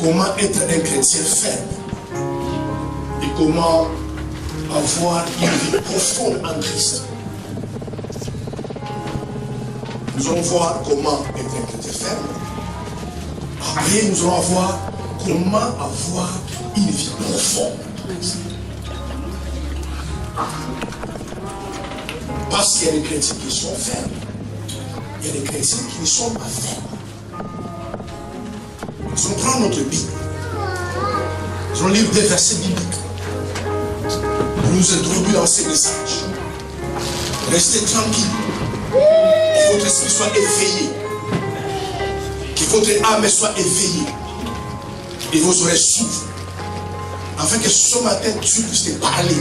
Comment être un chrétien ferme et comment avoir une vie profonde en Christ. Nous allons voir comment être un chrétien ferme. Après, nous allons voir comment avoir une vie profonde en Christ. Parce qu'il y a des chrétiens qui sont fermes. Il y a des chrétiens qui ne sont pas fermes. Nous allons prendre notre Bible. Nous allons lire des versets bibliques pour nous introduire dans ces messages. Restez tranquille. Que votre esprit soit éveillé. Que votre âme soit éveillée. Et vos oreilles s'ouvrent. Afin que ce matin, Dieu puisse te parler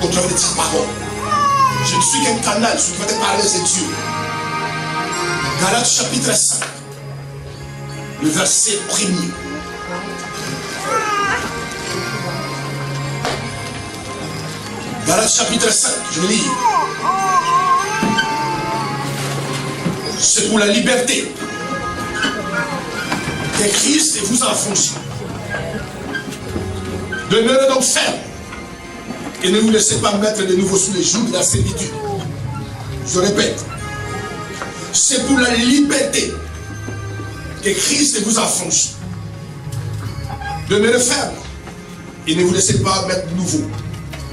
au travers de sa parole. Je ne suis qu'un canal, ce qui va te parler, c'est Dieu. Galates chapitre 5, le verset 1er. Galates chapitre 5, je vais lire. C'est pour la liberté que Christ vous a affranchi. Demeurez donc ferme et ne vous laissez pas mettre de nouveau sous les jougs de la servitude. Je répète, c'est pour la liberté que Christ vous a affranchi. Demeurez ferme et ne vous laissez pas mettre de nouveau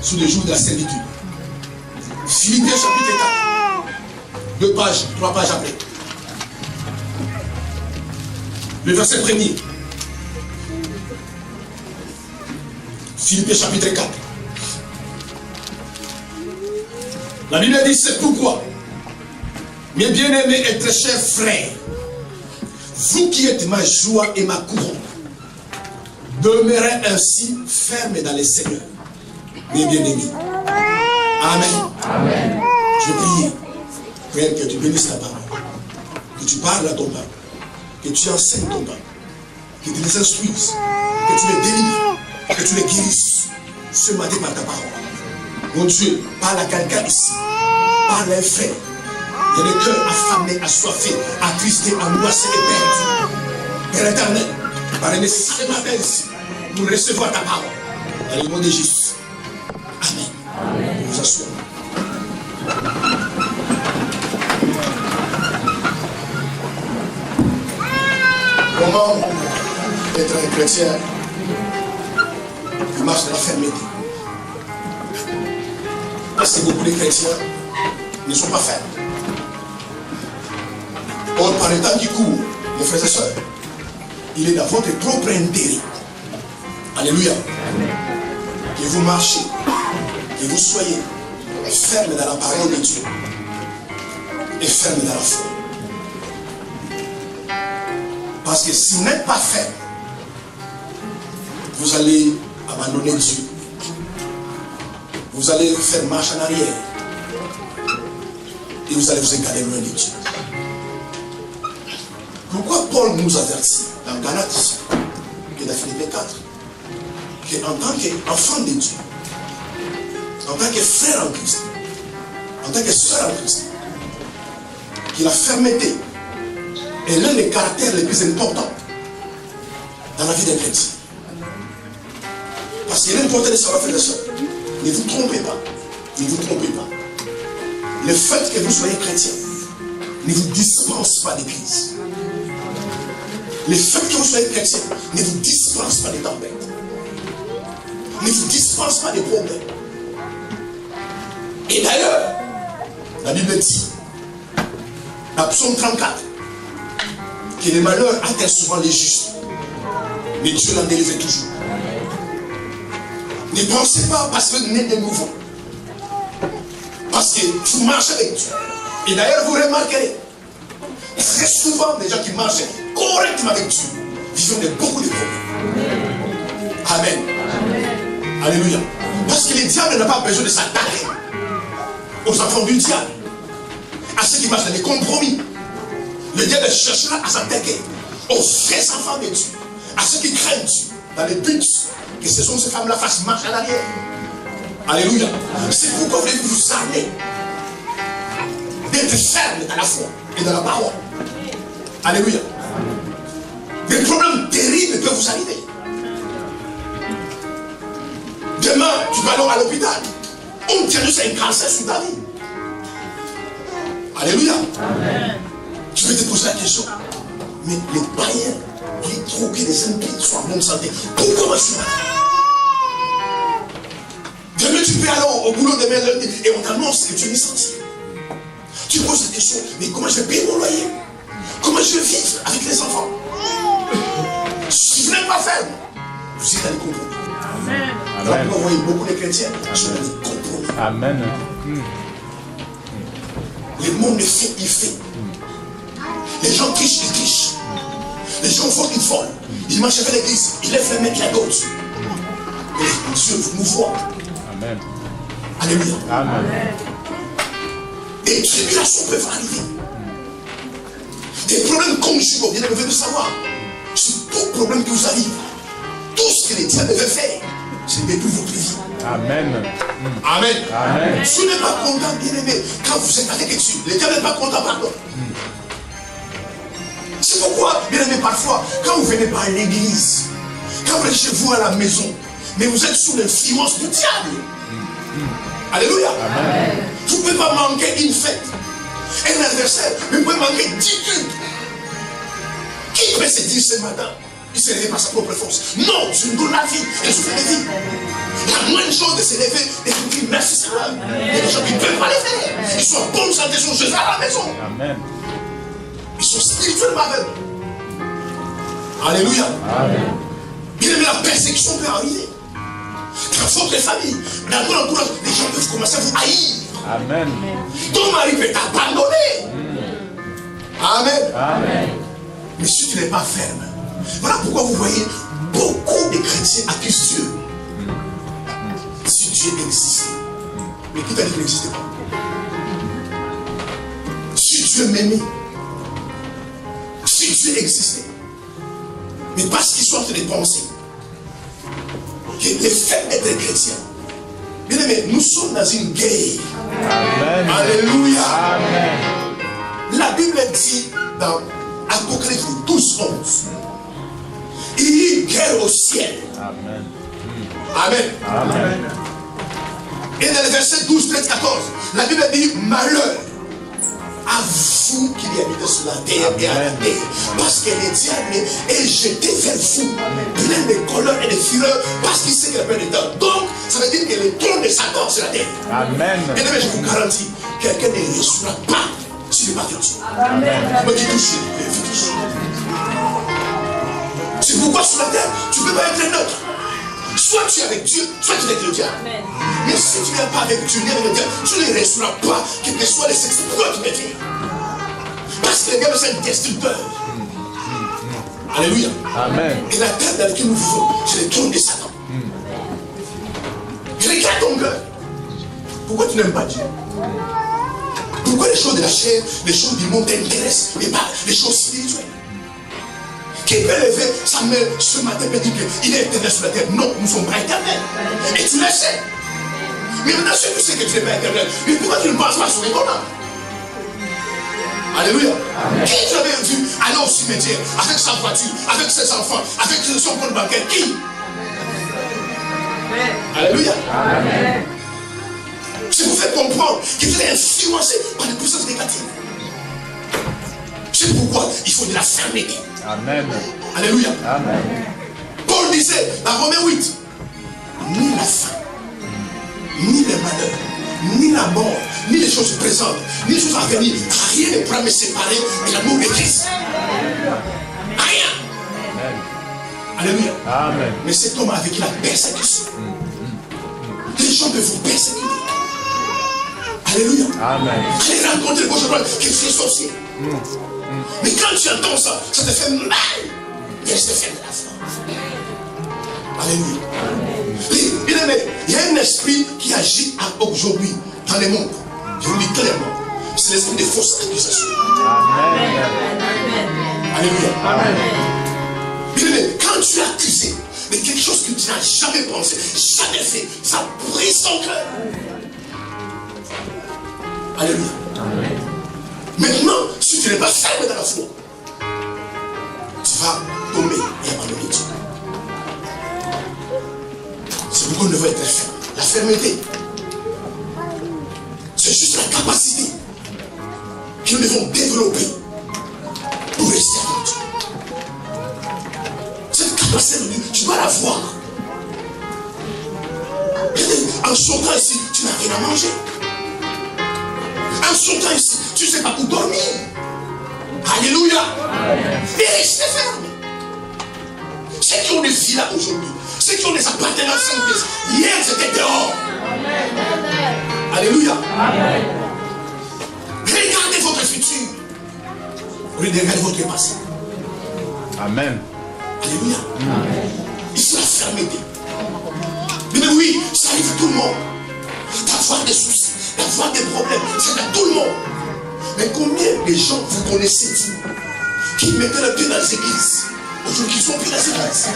sous les jougs de la servitude. Philippiens chapitre 4, 2 pages, 3 pages après. Le verset 1er. Philippiens chapitre 4. La Bible dit, c'est pourquoi, mes bien-aimés et très chers frères, vous qui êtes ma joie et ma couronne, demeurez ainsi fermes dans le Seigneur, mes bien-aimés. Amen. Amen. Je prie, Père, que tu bénisses ta parole, que tu parles à ton peuple, que tu enseignes ton peuple, que tu les instruises, que tu les délivres, que tu les guérisses ce matin par ta parole. Mon Dieu, parle à quelqu'un ici, parle à un frère. Il y a des cœurs affamés, assoiffés, attristés, angoissés et perdus. Père éternel, par les nécessités ce matin ici, pour recevoir ta parole. Dans le nom de Jésus. Amen. Amen. Nous assoyons. Comment être un chrétien qui marche dans la fermeté? Parce que beaucoup de chrétiens ne sont pas fermes. Or, par le temps qui court, mes frères et sœurs, il est dans votre propre intérêt. Alléluia. Que vous marchez, que vous soyez fermes dans la parole de Dieu et fermes dans la foi. Parce que si vous n'êtes pas ferme, vous allez abandonner Dieu. Vous allez faire marche en arrière. Et vous allez vous égarer loin de Dieu. Pourquoi Paul nous avertit dans Galates et dans Philippiens 4 qu'en tant qu'enfant de Dieu, en tant que frère en Christ, en tant que soeur en Christ, que la fermeté est l'un des caractères les plus importants dans la vie d'un chrétien. Parce qu'il est important de savoir, frères et sœurs, ne vous trompez pas. Ne vous trompez pas. Le fait que vous soyez chrétien ne vous dispense pas d'église. Le fait que vous soyez chrétien ne vous dispense pas des tempêtes. Ne vous dispense pas des problèmes. Et d'ailleurs, la Bible dit, dans Psaume 34, que les malheurs atteignent souvent les justes, mais Dieu l'en délivre toujours. Ne pensez pas parce que vous n'êtes de nouveau. Parce que vous marchez avec Dieu. Et d'ailleurs, vous remarquerez, très souvent, les gens qui marchent correctement avec Dieu vivent de beaucoup de problèmes. Amen. Amen. Alléluia. Parce que le diable n'a pas besoin de s'attaquer aux enfants du diable, à ceux qui marchent dans les compromis. Le diable cherchera à s'attaquer aux vrais enfants de Dieu, à ceux qui craignent Dieu, dans le but que ce sont ces femmes-là fassent marche en arrière. Alléluia. C'est pourquoi vous devez vous armer d'être ferme dans la foi et dans la parole. Alléluia. vous arriver. Demain, tu vas alors à l'hôpital. On tient juste un cancer sur ta vie. Alléluia. Amen. Tu veux te poser la question. Mais les païens, ils trouvent que les impies soient en bonne santé. Pourquoi moi je suis malade? Demain, tu peux aller au boulot demain lundi et on t'annonce que tu es licencié. Tu poses la question, mais comment je vais payer mon loyer? Comment je vais vivre avec les enfants? Si vous n'êtes pas ferme, vous êtes dans les compromis. Amen. Alors, vous voyez beaucoup de chrétiens sont dans les compromis. Amen. Le monde fait, il fait. Les gens trichent, ils trichent. Les gens volent, ils volent. Ils marchent avec l'église, ils lèvent les mains qui à gauche. Et Dieu nous voit. Amen. Alléluia. Amen. Des tribulations peuvent arriver. Des problèmes conjugaux, bien vous devez savoir. C'est tout problème qui vous arrive. Tout ce que les diables veulent faire, c'est détruire votre vie. Amen. Amen. Amen. Tu n'es pas content, bien aimé, quand vous êtes avec Dieu. Les diables n'est pas content, pardon. C'est pourquoi, bien aimé, parfois, quand vous venez par l'église, quand vous êtes chez vous à la maison, mais vous êtes sous l'influence du diable. Alléluia. Amen. Vous ne pouvez pas manquer une fête, un anniversaire, mais vous pouvez manquer 10 cultes. Qui peut se dire ce matin, il s'est levé par sa propre force? Non, je me donne la vie et je fais la vie. La moindre chose de se lever et de dire merci Seigneur. Il y a des gens qui ne peuvent pas les faire. Ils sont en bonne santé, ils sont Jésus à la maison. Amen. Ils sont spirituellement aveugles. Alléluia. Amen. Bien aimé, la persécution peut arriver. Dans votre famille, dans votre entourage, les gens peuvent commencer à vous haïr. Amen. Ton mari peut t'abandonner. Amen. Amen. Mais si tu n'es pas ferme, voilà pourquoi vous voyez beaucoup de chrétiens accusent Dieu. Si Dieu existait, mais qui t'a dit qu'il n'existait pas? Si Dieu m'aimait, si Dieu existait, mais parce qu'ils sont en train de penser que les faits d'être chrétiens, bien aimé, nous sommes dans une guerre. Amen. Alléluia. Amen. La Bible dit dans Apocalypse 12, 11, il y a une guerre au ciel. Amen. Amen. Amen. Et dans le verset 12, 13, 14, la Bible dit malheur à vous qui habitez sur la terre et à la terre, parce que le diable est jeté vers vous, plein de colère et de fureur, parce qu'il sait qu'il a plein de temps. Donc, ça veut dire que le trône de Satan sur la terre. Amen. Et je vous garantis, quelqu'un ne restera pas si le pas de Dieu. Amen. Moi qui touche, je touche. C'est pourquoi sur la terre, tu ne peux pas être un autre. Soit tu es avec Dieu, soit tu es avec le diable. Amen. Mais si tu n'es pas avec Dieu, ni avec le diable, tu ne resteras pas, quels que soient les exploits que tu vas faire. Parce que le diable c'est un destructeur. Alléluia. Amen. Et la terre dans laquelle nous vivons, c'est le trône de Satan. Je regarde ton cœur. Pourquoi tu n'aimes pas Dieu? Pourquoi les choses de la chair, les choses du monde t'intéressent, et pas les choses spirituelles? Qui peut lever sa main ce matin et dire qu'il est éternel sur la terre? Non, nous ne sommes pas éternels. Et tu le sais. Mais maintenant, si tu sais que tu n'es pas éternel, mais pourquoi tu ne penses pas sur les commandes? Alléluia. Amen. Qui tu avais vu aller au cimetière avec sa voiture, avec ses enfants, avec son compte bancaire? Qui? Amen. Alléluia. Amen. Je vous fais comprendre que vous êtes influencé par les puissances négatives. C'est pourquoi il faut de la fermeté. Amen. Alléluia. Amen. Paul disait dans Romains 8, ni la faim, ni les malheurs, ni la mort, ni les choses présentes, ni les choses à venir, rien ne pourra me séparer de l'amour de Christ. Rien. Amen. Alléluia. Amen. Mais cet homme avec la persécution, les gens peuvent vous persécuter. Alléluia. Amen. J'ai rencontré aujourd'hui que tu es sorcier. Mais quand tu entends ça, ça te fait mal. Mais ça te fait de la foi. Alléluia. Bien aimé, il y a un esprit qui agit aujourd'hui dans le monde. Je vous le dis clairement. C'est l'esprit des fausses accusations. Amen. Alléluia. Amen. Bien aimé, quand tu es accusé de quelque chose que tu n'as jamais pensé, jamais fait, ça brise ton cœur. Alléluia. Amen. Maintenant, si tu n'es pas ferme dans la foi, tu vas tomber et abandonner Dieu. être ferme. La fermeté, c'est juste la capacité que nous devons développer pour rester avec Dieu. Cette capacité, tu dois la voir. En sortant ici, tu n'as rien à manger. En sortant ici, tu ne sais pas où dormir. Alléluia. Mais restez ferme. Ceux qui ont des villas aujourd'hui, ceux qui ont des appartenances en Christ, hier c'était dehors. Alléluia. Amen. Regardez votre futur. Regardez votre passé. Amen. Alléluia. Amen. Ici la fermeté. Mais oui, ça arrive à tout le monde. D'avoir des soucis, d'avoir des problèmes, c'est à tout le monde. Mais combien de gens vous connaissez, vous, qui mettaient le pied dans les églises, aujourd'hui qui sont plus dans les églises?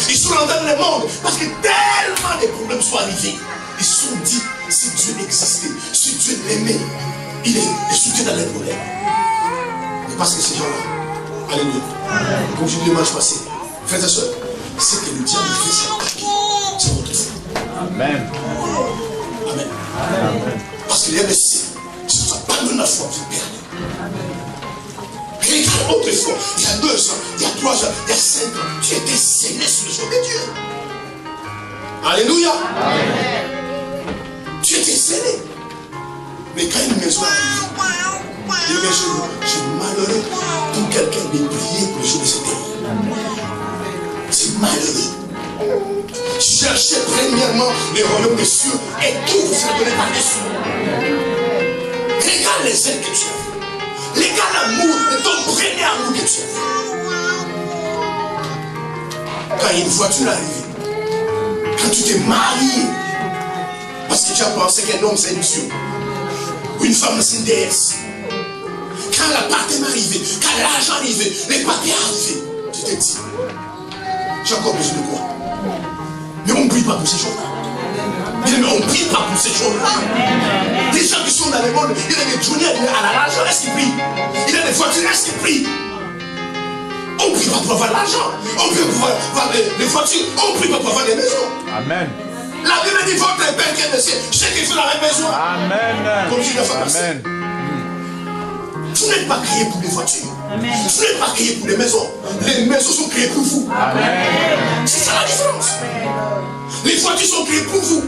Ils sont dans le monde parce que tellement de problèmes sont arrivés. Ils se sont dit, si Dieu existait, si Dieu l'aimait, il est soutenu dans les problèmes. Mais parce que ces gens-là, alléluia, comme je dis dimanche passé, frères et sœurs, c'est que le diable fait sa partie. C'est votre foi. Amen. Amen. Amen. Parce qu'il y a des signes. Si tu abandonnes la foi, tu perds. Regarde autrefois, il y a 2 ans, il y a 3 ans, il y a 5 ans, tu étais scellé sur le chemin de Dieu. Alléluia. Amen. Tu étais scellé. Mais quand une maison arrive, je suis malheureux pour quelqu'un de prier pour le jour de cette année. C'est malheureux. Cherchez premièrement les royaumes des cieux et tout vous sera donné par-dessus. Regarde les ailes que tu as. Regarde l'amour de ton premier amour que tu as. Quand une voiture est arrivée, quand tu t'es marié, parce que tu as pensé qu'un homme c'est un Dieu, ou une femme c'est une déesse. Quand l'appartement est arrivé, quand l'argent est arrivé, les papiers sont arrivés, tu t'es dit, j'ai encore besoin de quoi? Mais on ne prie pas pour ces choses-là. Mais on ne prie pas pour ces choses-là. Les gens qui sont dans le monde, il y a des journées à l'argent, est-ce qu'ils prient? Il y a des voitures, est-ce qu'ils prient? On ne prie pas pour avoir l'argent. On ne prie pas pour avoir des voitures. On ne prie pas pour avoir des maisons. Amen. La Bible dit votre Père qui est dans le ciel, ceux qui font la même maison. Amen. Comme je l'ai fait passer. Amen. Vous n'êtes pas créé pour des voitures. Amen. Vous n'êtes pas créé pour des maisons. Les maisons sont créées pour vous. Amen. C'est ça la différence. Les voitures sont créées pour vous.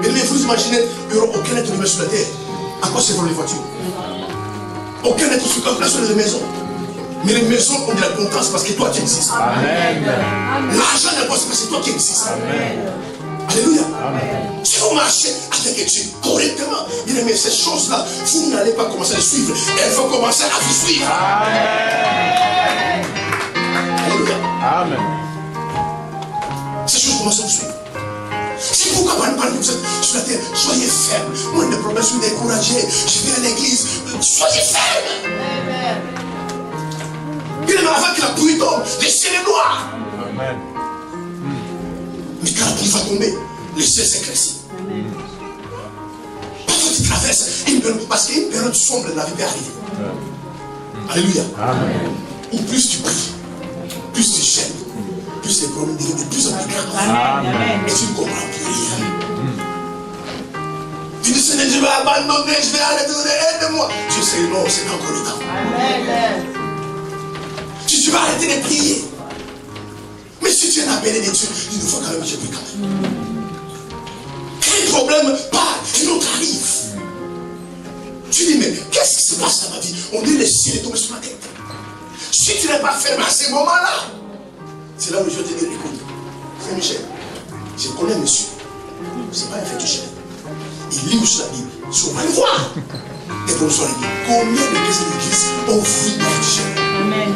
Mais vous imaginez, il n'y aura aucun être humain sur la terre. À quoi servent les voitures? Aucun être sur la sur les maisons. Mais les maisons ont de la confiance parce que toi tu existes. Amen. L'argent n'est pas parce que c'est toi qui existes. Amen. Alléluia. Amen. Si vous marchez avec Dieu correctement, il dit mais ces choses-là, vous n'allez pas commencer à les suivre. Elles vont commencer à vous suivre. Amen. Alléluia. Amen. Ces choses commencent à vous suivre. C'est pourquoi quand vous êtes sur la terre, soyez ferme. Moi, des problèmes, je suis découragé. Je viens à l'église. Soyez ferme. Amen. Il est avant que la pluie tombe, les ciels est noir. Amen. Mais quand la pluie va tomber, le ciel s'éclaircit. Parfois tu traverses une période, parce qu'une période sombre de la vie peut arriver. Alléluia. Amen. Ou plus tu pries, plus tu gênes, plus les problèmes deviennent de plus en plus graves. Amen. Et tu ne comprends plus rien. Tu dis Seigneur, je vais abandonner, je vais arrêter, aide-moi. Tu sais, non, c'est pas encore le temps. Amen. Tu vas arrêter de prier. Mais si tu es un appelé de Dieu, il nous faut quand même que je prie quand même. Quand un problème part, un autre arrive. Tu dis, mais qu'est-ce qui se passe dans ma vie? On dit le ciel est tombé sur ma tête. Si tu n'es pas ferme à ce moment-là, c'est là où je te dis, écoute, c'est Michel, je connais monsieur. C'est pas un féticheur. Il lit sur la Bible. Si on va le voir, et pour sur la Bible, combien de l'église ont vu des féticheurs? Amen.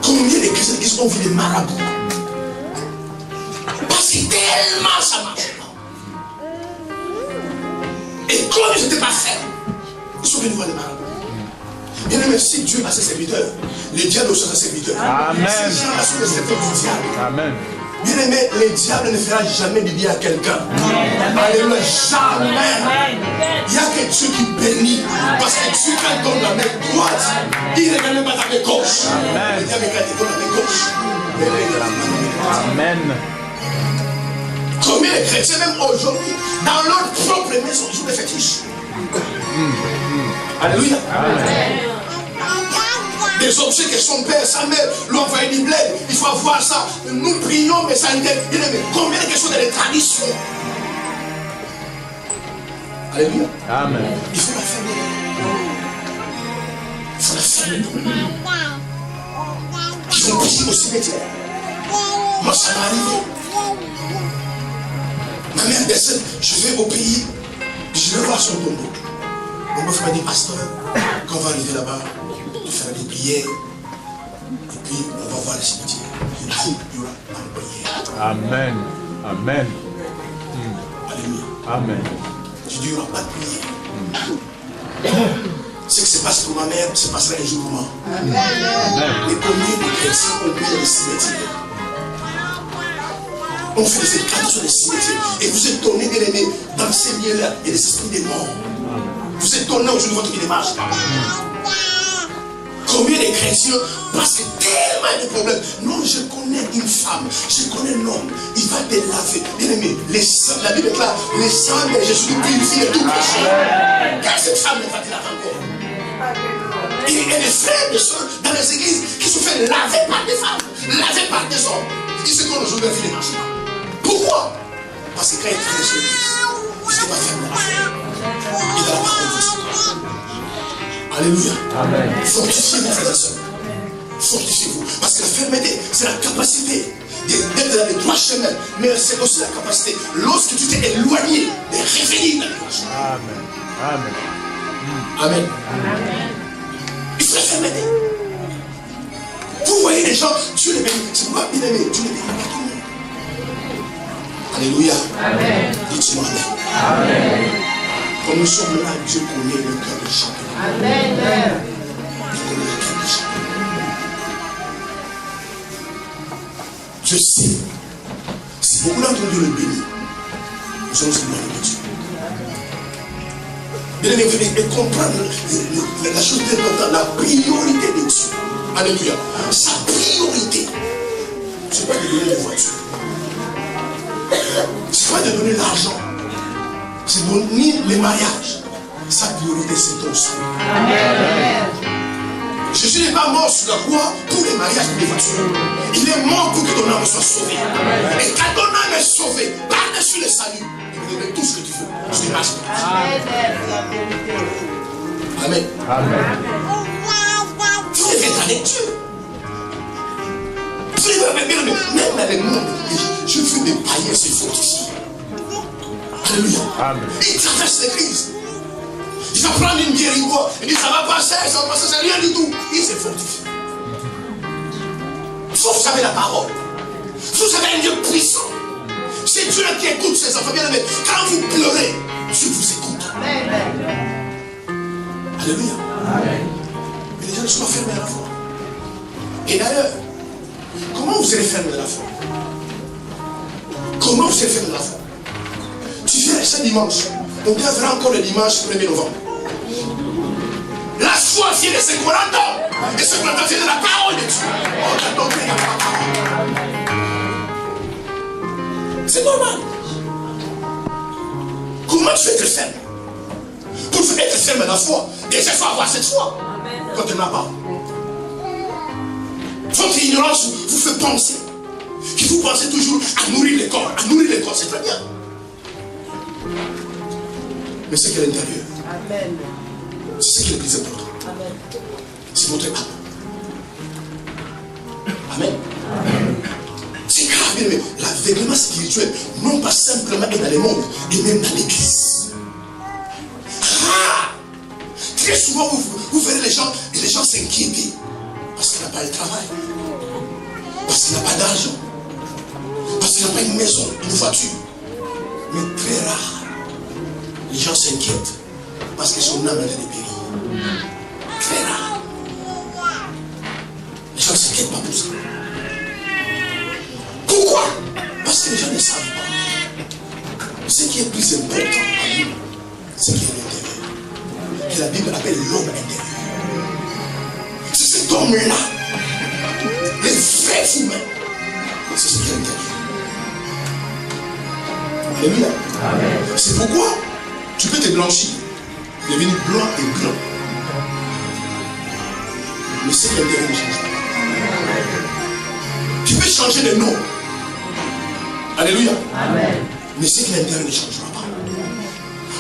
Combien de chrétiens qui ont vu des marabouts? Parce que tellement ça marche pas. Et comme ils n'étaient pas fermes, ils sont venus voir des marabouts. Bien aimé, si Dieu a ses serviteurs, les diables sont ses serviteurs. Amen. Ces gens-là sont les serviteurs du diable. Amen. Bien aimé, le diable ne fera jamais du bien à quelqu'un. Alléluia, jamais. Il n'y a que Dieu qui bénit. Parce que Dieu, quand il donne la main droite, il ne regarde même pas ta main gauche. Le diable, quand il donne la main gauche, il regarde la main droite. Amen. Combien de chrétiens, même aujourd'hui, dans leur propre maison, ils ont des fétiches. Alléluia. Des objets que son père, sa mère lui ont envoyé du blé. Il faut avoir ça. Nous prions, mais ça intègre. Combien de choses dans les traditions. Alléluia. Amen. Il faut la fermer. Il faut la fermer. Ils vont prier au cimetière. Moi, ça m'est arrivé. Ma mère décède, je vais au pays, je vais voir son tombeau. Mon meuf m'a dit, pasteur, quand on va arriver là-bas, on va faire des prières, et puis on va voir le cimetière. Il y aura pas de prière. Amen. Amen. Alléluia. Amen. Je dis, il n'y aura pas de prière. Ce qui se passe pour ma mère, se passera un jour pour moi. Amen. Et combien de chrétiens ont pris dans le cimetière? On fait des éducations des cimetières. Et vous êtes tournés, bien aimés, dans ces lieux-là, il y a des esprits des morts. Vous êtes tournés aujourd'hui de votre démarche. Combien de chrétiens, parce que tellement de problèmes. Non, je connais une femme, je connais un homme, il va te laver. Bien aimé, la Bible déclare, les sangs de Jésus purifient de tout péché. Car cette femme ne va te laver encore. Il y a des frères et des soeurs dans les églises qui se font laver par des femmes, laver par des hommes. Qui se tournent aujourd'hui dans les marchés. Pourquoi? Parce que quand il crée sur l'église, il ne s'est pas fermé la foi. Il a la parole de Dieu. Alléluia. Amen. Fortifiez-vous, frères et sœurs. Fortifiez-vous. Parce que la fermeté, c'est la capacité d'être dans les droits chemins. Mais c'est aussi la capacité, lorsque tu t'es éloigné, de revenir dans les droits chemins. Amen. Amen. Amen. Il faut la fermeté. Vous voyez les gens, Dieu les bénit. C'est pourquoi, bien aimé, Dieu les bénit pas tout le monde. Alléluia. Amen. Dites-moi Amen. Amen. Comme nous sommes là, Dieu connaît le cœur de chacun. Amen. Il connaît le cœur de chacun. Je sais, si beaucoup d'entre nous le bénit, nous sommes éloignés de Dieu. Bien aimé, vous devez comprendre la chose importante, la priorité de Dieu. Alléluia. Sa priorité, ce n'est pas de donner des voitures. Ce n'est pas de donner l'argent. C'est de donner les mariages. Sa priorité, c'est ton salut. Amen. Jésus n'est pas mort sur la croix pour les mariages et les voitures. Il est mort pour que ton âme soit sauvée. Amen. Et quand ton âme est sauvée, par-dessus le salut, il donne tout ce que tu veux. Je te marche. Amen. Amen. Vous devez être avec Dieu. Vous devez être avec Dieu. Même dans les mondes, je veux des païens se fortifient. Alléluia. Amen. Il traverse l'église. Il va prendre une bière, il boit. Il dit ça va passer, c'est rien du tout. Il se fortifie. Sauf que vous avez la parole. Vous avez un Dieu puissant. C'est Dieu qui écoute ses enfants. Bien aimés, quand vous pleurez, Dieu vous écoute. Amen. Alléluia. Amen. Mais les gens ne sont pas fermés à la foi. Et d'ailleurs, comment vous allez fermer à la foi? Comment vous allez fermer à la foi? Tu viens ce dimanche. On verra encore le dimanche 1er novembre. La foi vient de ses 40 ans. Et ce 40 ans vient de la parole de Dieu. Oh, t'as donc la parole. C'est normal. Comment tu veux être ferme? Pour être ferme à la foi, déjà il faut avoir cette foi. Quand tu n'as pas. Votre ignorance vous fait penser que vous pensez toujours à nourrir le corps. À nourrir le corps, c'est très bien. Mais c'est qui est à l'intérieur. Amen. C'est ce qui est le plus important. Amen. C'est votre âme. Amen. Amen. C'est grave, mais l'aveuglement spirituel, non pas simplement dans le monde, et même dans l'église. Ah! Très souvent, vous verrez les gens s'inquiéter parce qu'il n'a pas de travail, parce qu'il n'a pas d'argent, parce qu'il n'a pas une maison, une voiture. Mais très rare. Les gens s'inquiètent parce que son âme est dépérie. Très rare. Les gens ne s'inquiètent pas pour ça. Pourquoi? Parce que les gens ne savent pas. Ce qui est plus important à nous, c'est ce qui est à l'intérieur. Que la Bible appelle l'homme intérieur. C'est cet homme-là. Les vrais humains. C'est ce qui est à l'intérieur. Alléluia. C'est pourquoi tu peux te blanchir, devenir blanc et blanc. Mais c'est l'intérêt ne change pas. Tu peux changer de nom. Alléluia. Amen. Mais c'est que l'intérêt ne changera pas.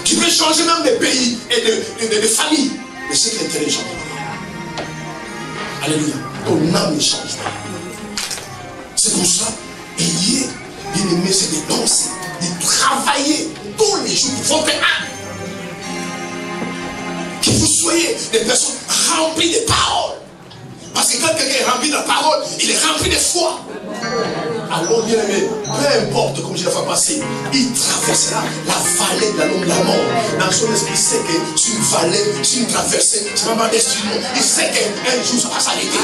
Tu peux changer même de pays et de famille. Mais c'est que l'intérêt ne changera pas. Alléluia. Ton âme ne change pas. C'est pour ça, ayez, bien aimé, c'est de danser, de travailler tous les jours pour votre âme. Que vous soyez des personnes remplies de paroles. Parce que quand quelqu'un est rempli de la parole, il est rempli de foi. Alors, bien aimé, peu importe, comme je l'ai fait passer, il traversera la vallée de la longue de la mort. Dans son esprit, il sait que c'est une vallée, c'est une traversée, c'est vraiment destruction. Il sait qu'un jour ça va s'arrêter.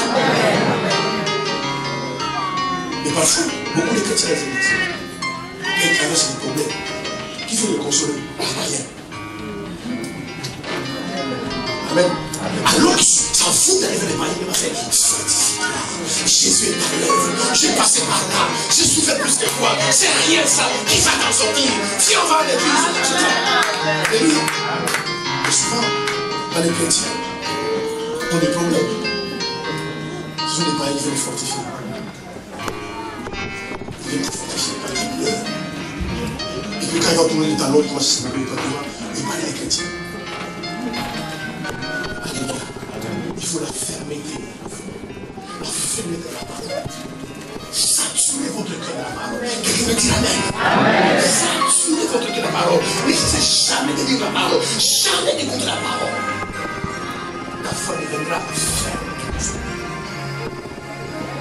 Mais parfois, beaucoup de chrétiens dans les églises, quand ils traversent des problèmes, qui veut les consoler? Rien. Amen. Alors que ça fout d'arriver les mains, il va faire Jésus est à l'œuvre. J'ai passé par là. J'ai souffert plus que toi. C'est rien ça qui va t'en sortir. Si on va à l'église, c'est ça. Alléluia. Et souvent, dans les chrétiens, ont des problèmes. Ce sont des païens qui viennent fortifier. Ils viennent fortifier par les pleurs. Et puis quand ils vont tourner les talons, ils commencent à se lever, ils parlent des chrétiens. Il faut la fermeté. La fermeté de la parole. Saturez votre cœur de la parole. Quelqu'un me dit amen. Saturez votre cœur de la parole. N'essayez jamais de dire la parole. Jamais d'écouter la parole. La foi deviendra ferme.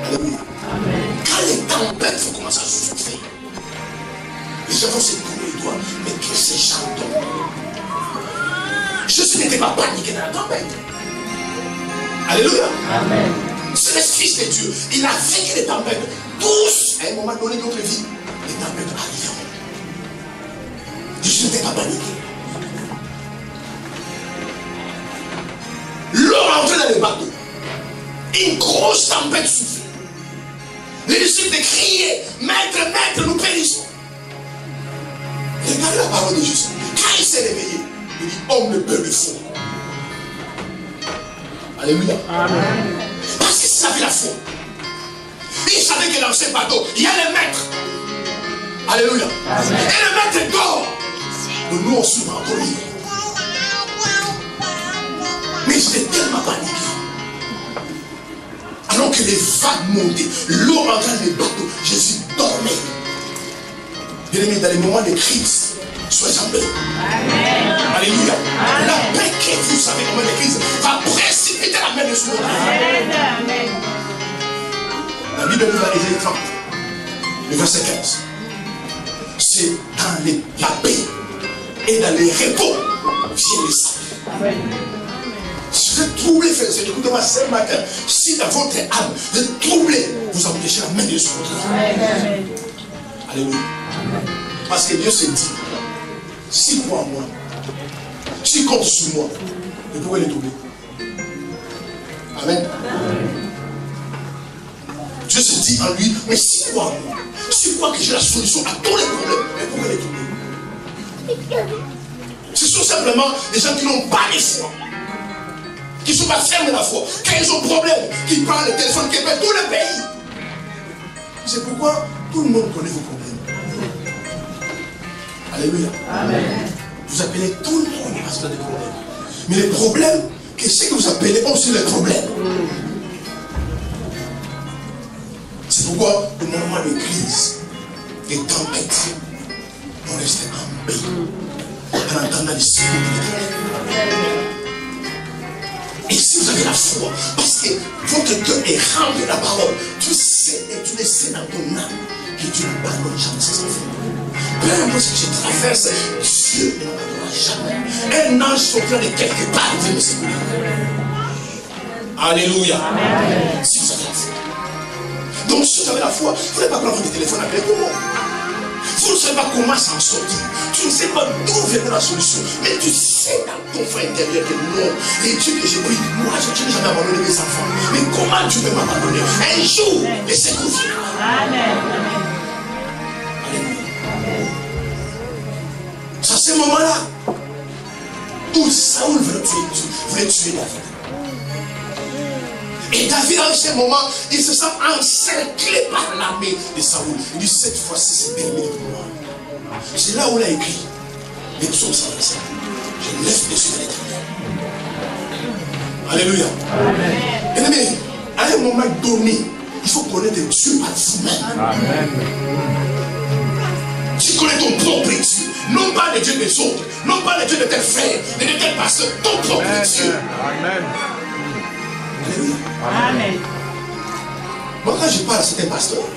Alléluia. Quand les tempêtes vont commencer à souffrir, les gens vont se tourner les doigts. Mais que ces gens tombent. Jésus n'était pas paniqué dans la tempête. Alléluia. Amen. C'est le Fils de Dieu. Il a vécu les tempêtes. Tous, à un moment donné de notre vie, les tempêtes arriveront. Jésus n'était pas paniqué. L'eau rentrait dans le bateau. Une grosse tempête soufflait. Les disciples criaient, Maître, Maître, nous périssons. Regardez la parole de Jésus. Quand il s'est réveillé, il dit, homme ne peut le fond. Alléluia. Amen. Parce qu'il savait la foi. Il savait que dans ce bateau, il y a le maître. Alléluia. Amen. Et le maître dort. Nous, on se encore lui. Mais j'étais tellement paniqué. Alors que les vagues montaient, l'eau rentrait dans le bateau, Jésus dormait. Bien aimé, dans les moments de crise, soyez en paix. Amen. Alléluia. Amen. La paix que vous avez dans les crises va précipiter la main de ce monde. Amen. La Bible nous a Ésaïe 30, le verset 15. C'est dans la paix et dans les repos vient le salut. Si vous êtes troublé, frères et sœurs, écoutez-moi ce matin. Si dans votre âme, vous êtes troublé, vous empêchez la main de ce monde. Alléluia. Parce que Dieu se dit, s'il croit en moi, s'il compte sur moi, vous pouvez les doubler. Amen. Dieu se dit en lui, mais s'il croit en moi, s'il croit que j'ai la solution à tous les problèmes, vous pouvez les doubler. Ce sont simplement des gens qui n'ont pas de foi, qui ne sont pas fermes de la foi. Quand ils ont problème, qui prennent le téléphone, qui appellent tout le pays. C'est pourquoi tout le monde connaît vos problèmes. Alléluia. Amen. Vous appelez tout le monde parce qu'il y a des problèmes. Mais les problèmes, que ce que vous appelez aussi les problèmes. C'est pourquoi au moment de crise, les tempêtes, on reste en paix. En entendant les signes de l'éternel. Et si vous avez la foi, parce que votre cœur est rempli de la parole, tu sais et tu le sais dans ton âme que Dieu n'abandonne jamais ses enfants. Peu importe ce que je traverse, Dieu ne m'abandonnera jamais. Un ange sortira de quelque part et vient me secourir. Alléluia. Amen. Si vous avez la foi. Donc si vous avez la foi, vous n'allez pas prendre votre téléphone avec tout le monde. Vous ne savez pas comment s'en sortir. Tu ne sais pas d'où vient la solution. Mais tu sais dans ton fond intérieur que non, les dieux que j'ai pris, moi je n'ai jamais abandonné mes enfants. Mais comment tu peux m'abandonner? Un jour, les secours viendront. Amen. Alléluia. ce moment-là, où Saoul voulait tuer David. Et David, en ce moment, il se sent encerclé par l'armée de Saoul. Il dit, cette fois-ci, c'est terminé pour moi. C'est là où il a écrit les psaumes 125. Je lève les yeux à l'éternel. Alléluia. Bien-aimé, à un moment donné, il faut connaître Dieu par vous-même. Amen. Tu connais ton propre Dieu. Non pas le Dieu des autres. Non pas le Dieu de tes frères. De tes pasteurs. Ton propre Dieu. Amen. Alléluia. Amen. Moi, quand je parle à certains pasteurs,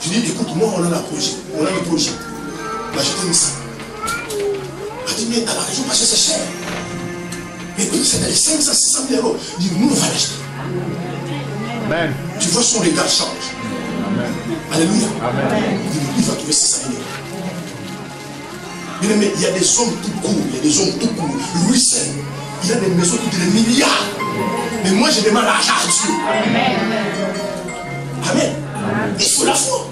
je dis, écoute, moi, on a le projet. On a le projet. On a acheté ça. On dit, mais dans la région, parce que c'est cher. Mais c'est dans les 500, 600 000 euros. Il dit, nous, on va l'acheter. Amen. Tu vois, son regard change. Amen. Alléluia. Amen. Il dit, il va trouver 600 000 euros. Mais il y a des hommes tout courts, il y a des hommes tout courts. Louis XVI, il a des maisons qui coûtent des milliards. Mais moi, je demande l'argent à Dieu. Amen. Amen. Il faut la foi.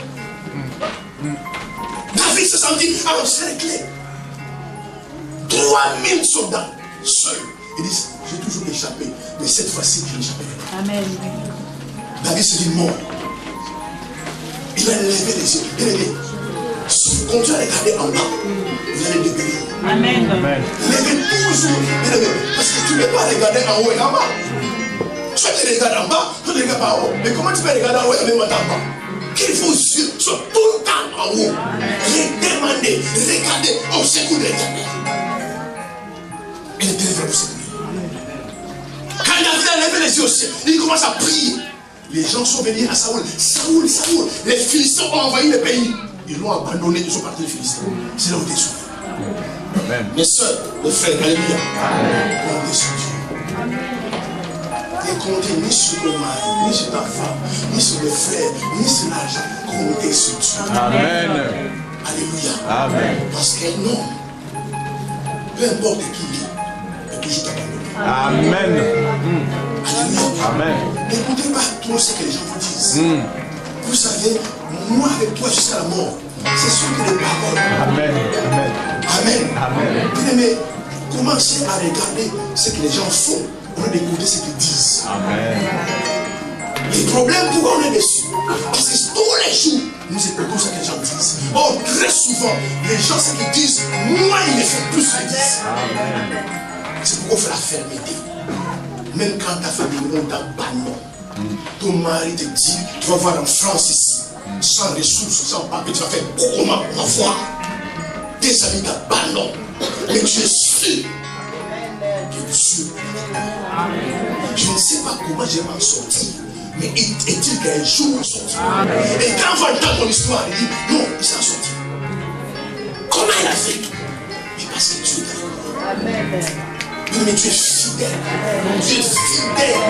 David se sentit encerclé. 3000 soldats seuls. Ils disent, j'ai toujours échappé, mais cette fois-ci, je n'échapperai pas. Amen. David se dit non. Il a levé les yeux. Il a dit, si vous continuez à regarder en bas, vous allez débrouiller. Amen. Amen. Levez toujours. Parce que tu ne peux pas regarder en haut et en bas. Soit tu regardes en bas, soit tu ne regardes pas en haut. Mais comment tu peux regarder en haut et même en bas? Qu'il faut yeux soient tout le temps en haut. Redemander, regarder au secours de l'éternel. Et l'éternel va vous secourir. Quand David a levé les yeux au ciel, il commence à prier. Les gens sont venus à Saoul. Saoul, Saoul. Les Philistins ont envahi le pays. Ils l'ont abandonné, ils sont partis les Philistins. C'est là où ils sont. Amen. Mes soeurs, mes frères, alléluia. Comptez sur Dieu. Ne comptez ni sur ton mari, ni sur ta femme, ni sur les frères, ni sur l'argent. Comptez sur Dieu. Amen. Alléluia. Amen. Parce qu'un homme, peu importe qui il est toujours abandonné. Amen. Alléluia. Amen. N'écoutez pas trop ce que les gens vous disent. Vous savez, moi avec toi jusqu'à la mort, c'est sûr que les paroles. Amen. Amen. Amen. Amen. Bien-aimé, commencez à regarder ce que les gens font. On a écouté ce qu'ils disent. Amen. Les problèmes, pourquoi on est déçus? Parce que tous les jours, nous écoutons ce que les gens disent. Or, très souvent, les gens, ce qu'ils disent, moins ils le font, plus ils disent. C'est pourquoi on fait la fermeté. Même quand ta famille on t'a banni, ton mari te dit, tu vas voir en France ici, sans ressources, sans papier, tu vas faire comment on va voir. Tes amis t'abandonnent, mais tu es sûr que Dieu. Je ne sais pas comment je vais m'en sortir, mais est-il qu'un jour on sortira? Et quand on va entendre ton histoire, il dit, non, il s'en sorti. Comment il a fait? Mais parce que Dieu est avec moi. Mais tu es fidèle. Tu es fidèle.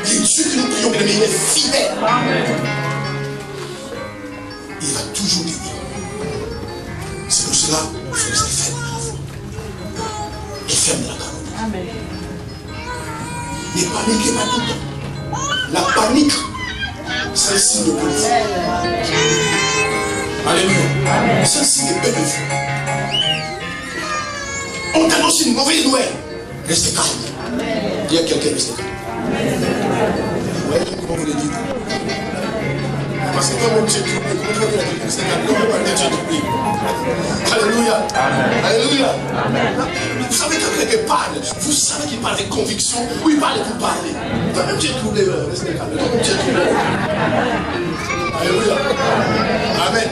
Et Dieu que nous prions, mais il est fidèle. Il va toujours t'aider. C'est pour cela qu'il faut rester ferme dans la foi. Et ferme dans la parole. Amen. Ne paniquez pas tout le temps. La panique, c'est un signe de police. Alléluia. C'est un signe de paix de Dieu. On t'annonce une mauvaise nouvelle. Restez calme. Il y a quelqu'un, restez calme. Vous voyez comment vous le dites? Parce que quand même Dieu trouble, comment tu vas dire que restez calme? Comment tu vas dire Dieu trouble? Alléluia. Alléluia. Vous savez quand quelqu'un parle, vous savez qu'il parle de conviction ou il parle pour parler. Quand même Dieu trouble, restez calme. Quand même Dieu trouble. Alléluia. Amen.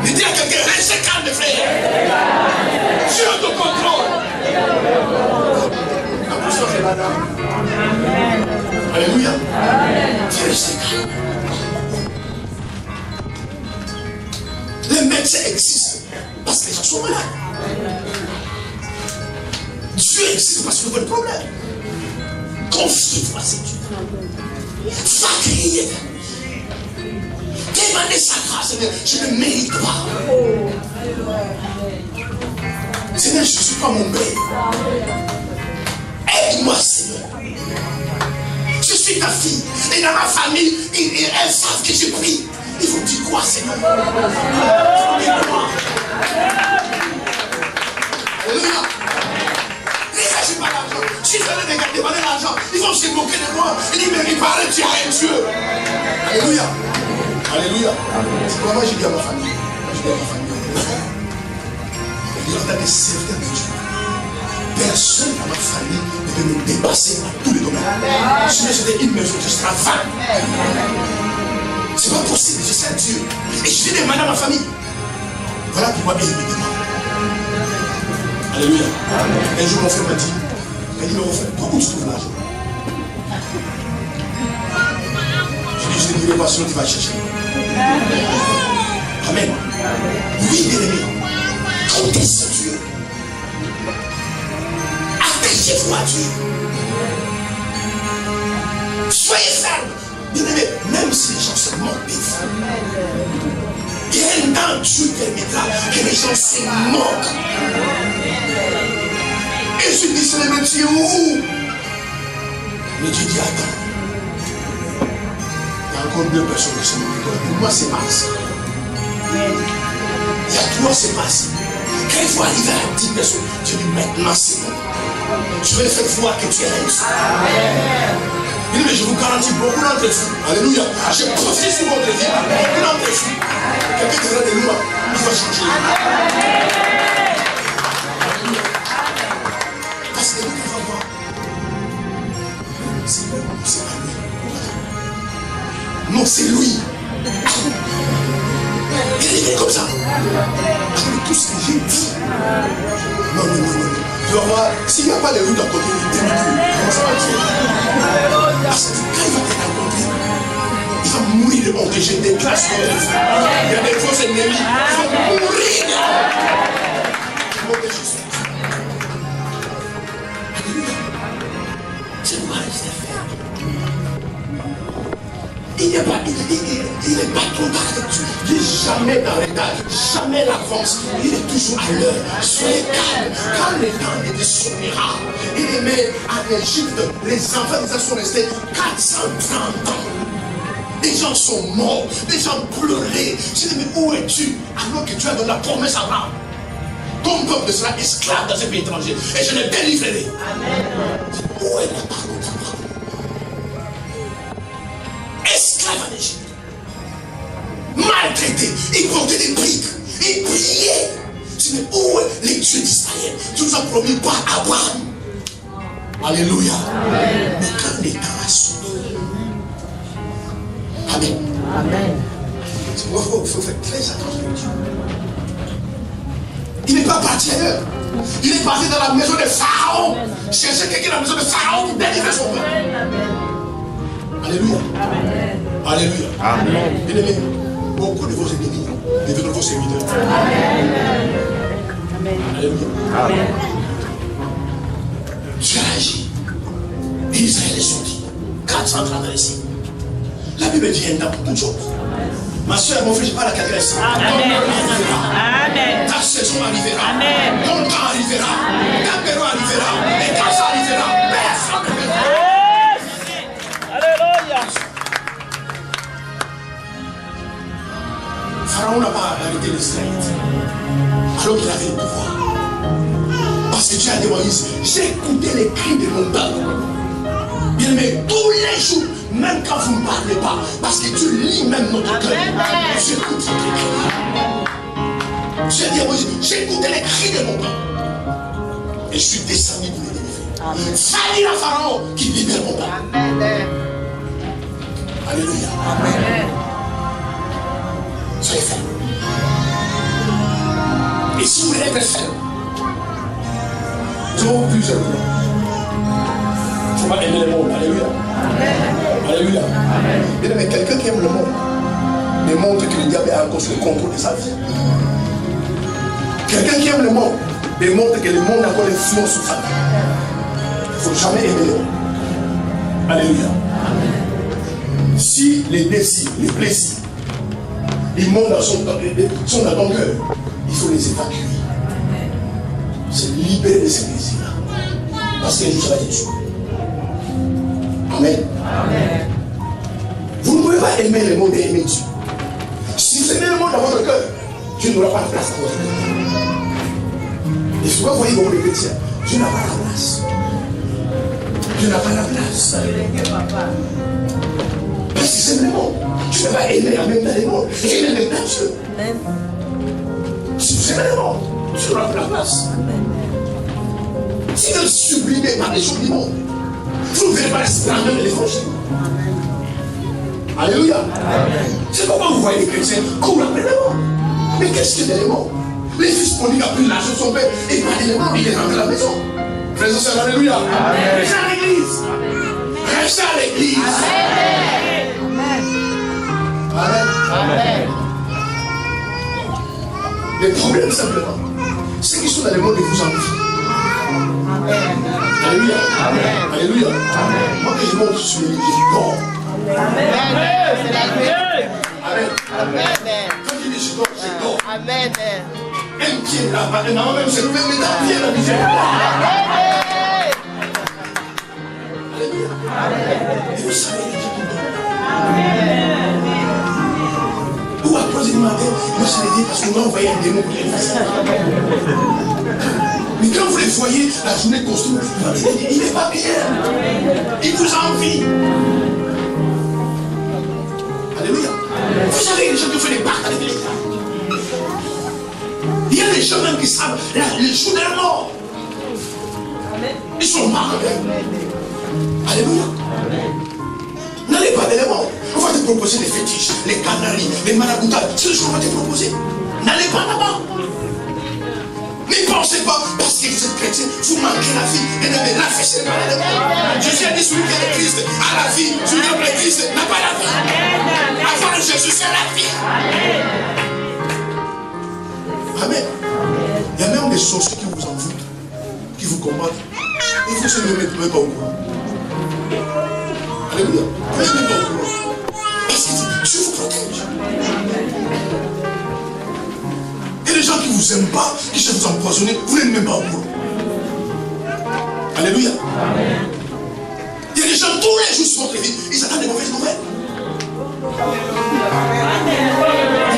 Il dit à quelqu'un, restez calme, frère. Dieu te contrôle. La puissance est là-dedans. Alléluia. Dieu reste calme. Les médecins existent parce que les gens sont malades. Dieu existe parce que vous avez des problèmes. Confiez-vous à cette Dieu. Va crier. Demandez sa grâce, Seigneur. Je ne mérite pas. Seigneur, je ne suis pas mon père. Aide-moi, Seigneur. Je suis ta fille. Et dans ma famille, elles savent que je prie. Ils vont dire quoi, Seigneur? Ils vont dire quoi? Alléluia. Il ne s'agit pas d'argent. Si je vais les demander l'argent, ils vont se moquer de moi. Ils disent, mais il parle, tu as un Dieu. Alléluia. Alléluia. C'est pourquoi j'ai dit à ma famille. Je dis à ma famille, il y a des serviteurs de Dieu. Personne dans ma famille ne peut me dépasser dans tous les domaines. Si j'étais une maison, je serais femme. C'est pas possible, je sais Dieu. Et je vais demander à ma famille. Voilà pourquoi il me demande. Alléluia. Un jour, mon frère m'a dit, mon frère, pourquoi tu trouves l'argent? Je dis, je ne dirai pas si tu vas chercher. Amen. Oui, bien-aimé. Comptez sur Dieu. Attachez-vous à Dieu. Soyez ferme. Bien-aimé, même si les gens se moquent de vous, il y a un temps, Dieu permettra que les gens se moquent. Et je dis, c'est le métier où? Mais Dieu dit, attends. Il y a encore 2 personnes qui se moquent de toi. Pour moi, c'est pas assez. Il y a 3, c'est pas assez. Quand il faut arriver à 10 personnes, Dieu dit, maintenant c'est bon. Je vais faire voir que tu es réussi. Il dit, mais je vous garantis, beaucoup d'entre vous, alléluia, je profite sur votre vie, beaucoup d'entre vous, quelqu'un qui est de nous, il va changer. Parce que nous, on va voir. C'est pas lui. Non, c'est lui. Il est comme ça. Avec tout ce que j'ai dit. Non. Tu vas voir, s'il n'y a pas de route à côté, il comment ça va dire? Parce que quand il va te rencontrer, il va mourir de honte. Je déclare sur le feu. Il y a des faux ennemis, ils vont mourir de honte. Je monte Jésus. Alléluia. C'est moi, rester ferme. Il n'est pas trop tard avec Dieu. Il n'est jamais en retard, jamais l'avance. Il est toujours à l'heure. Soyez calme. Quand le temps est sonnera, il est met en Égypte. Les enfants ils sont restés 430 ans. Des gens sont morts, des gens pleuraient. Je dis, mais où es-tu? Alors que Dieu a donné la promesse à Abraham. Ton peuple sera esclave dans un pays étranger. Et je les délivrerai. Amen. Où est la parole d'Abraham? Esclave en Égypte. Maltraité, il portait des briques, il priait. Je dis, mais où est les dieux d'Israël? Tu nous as promis par Abraham. Alléluia. Amen. Mais quand les temps a sonné, Amen. Il faut faire très attention à Dieu. Il n'est pas parti ailleurs. Il est parti dans la maison de Pharaon. Chercher quelqu'un dans la maison de Pharaon pour délivrer son peuple. Alléluia. Amen. Alléluia. Amen. Bien-aimés, beaucoup de vos ennemis deviendront vos serviteurs. Amen. Alléluia. Amen. Dieu a agi. Israël est sorti. 430 ans ici. La Bible dit un temps pour toute chose. Ma soeur, mon frère, je parle à quelqu'un ici. Amen. Ta saison arrivera. Amen. Ton temps arrivera. Ta période arrivera. Et quand ça arrivera, personne ne verra. Alléluia. Pharaon n'a pas arrêté l'Israël alors qu'il avait le pouvoir. Parce que Dieu a dit à Moïse, j'ai écouté les cris de mon peuple. Bien aimé, tous les jours, même quand vous ne parlez pas, parce que Dieu lit même notre cœur. J'écoute votre cri. J'ai dit à Moïse, j'ai écouté les cris de mon peuple. Et je suis descendu pour les délivrer. Salut à Pharaon qui libère mon peuple. Amen. Alléluia. Amen. Soyez ferme. Et si vous voulez être ferme, nous avons plusieurs plans. Il faut pas aimer le monde. Alléluia. Amen. Alléluia. Amen. Bien aimé, quelqu'un qui aime le monde démontre que le diable a encore sur le contrôle de sa vie. Quelqu'un qui aime le monde démontre que le monde a encore l'influence sur sa vie. Il ne faut jamais aimer le monde. Alléluia. Amen. Si les désirs, les plaisirs, ils montent sont dans ton cœur, il faut les évacuer. Se libérer de ces plaisirs-là. Parce qu'un jour ça va être Dieu. Amen. Amen. Vous ne pouvez pas aimer le monde et aimer Dieu. Si vous aimez le monde dans votre cœur, Dieu n'aura pas de place dans votre cœur. Et souvent, vous voyez comme les chrétiens, Dieu n'a pas la place. Dieu n'a pas la place. Parce que simplement, tu ne peux pas aimer en même temps les mondes. Et il aime Dieu. C'est simplement, Dieu n'a pas la place. Si vous êtes sublimé par les choses du monde, vous ne verrez pas la splendeur de l'évangile. Alléluia. C'est pourquoi vous voyez les chrétiens courir après les mondes. Mais qu'est-ce qu'il y a des mondes? Les fils prodigues a pris l'argent de son père et pas les mondes, il est rentré à la maison. Frères et sœurs, alléluia. Restez à l'église. Restez à l'église. Amen. Amen. Le problème simplement, ceux qui sont dans le monde vous envient. Alléluia. Amen. Alléluia. Amen. Moi que je monte sur l'église, je dors. Amen. C'est la vérité. Amen. Amen. Quand je dis je dors. Amen. Un pied là-bas, et maman même se levait, mais d'un pied là, je Alléluia. Et vous savez les gens qui dorment. Ou à 3h du matin, moi ça les dit parce qu'on m'a envoyé un démon pour les faire. Mais quand vous les voyez, la journée construite, il n'est pas bien. Il vous envie. Alléluia. Vous savez, les gens qui font des pactes avec l'État. Il y a des gens même qui savent le jour de la mort. Ils sont morts quand même. Alléluia. N'allez pas dans le monde. On va te proposer les fétiches, les canaries, les maraboutas. C'est ce qu'on va te proposer. N'allez pas là-bas. Ne pensez pas, parce que vous êtes chrétien, vous manquez la vie. Et la vie, c'est pas le monde. Jésus a dit celui qui est le Christ a la vie. Celui qui est le Christ n'a pas la vie. Avant Jésus, c'est la vie. Amen. Il y a même des sorciers qui vous envoûtent, qui vous combattent. Et vous ne mettez même pas au courant. Alléluia. Vous ne mettez même pas au courant. Parce que Dieu vous protège. Il y a des gens qui ne vous aiment pas, qui cherchent à vous empoisonner, vous n'êtes même pas au courant. Alléluia. Il y a des gens tous les jours sur votre vie, ils attendent des mauvaises nouvelles.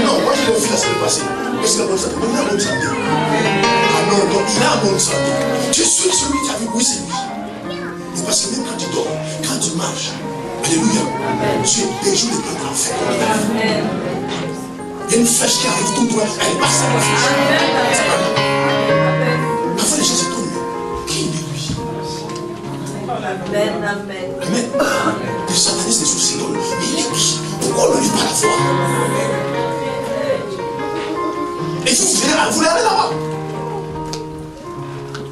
Non, moi je l'ai vu la semaine passée. Est-ce qu'il a bonne santé? Il a bonne santé. Ah non, non, il a bonne santé. Tu es celui qui a vu, oui, c'est lui. Mais parce que même quand tu dors, quand tu marches, alléluia, tu es déjà les plus grands frères. Il y a une flèche qui arrive tout droit, elle passe à la flèche. Parfois les gens se tournent. Qui est lui? Amen. Amen. Les satanistes, les soucis, il est qui? Pourquoi on ne lit pas la foi? Et vous voulez aller là-bas.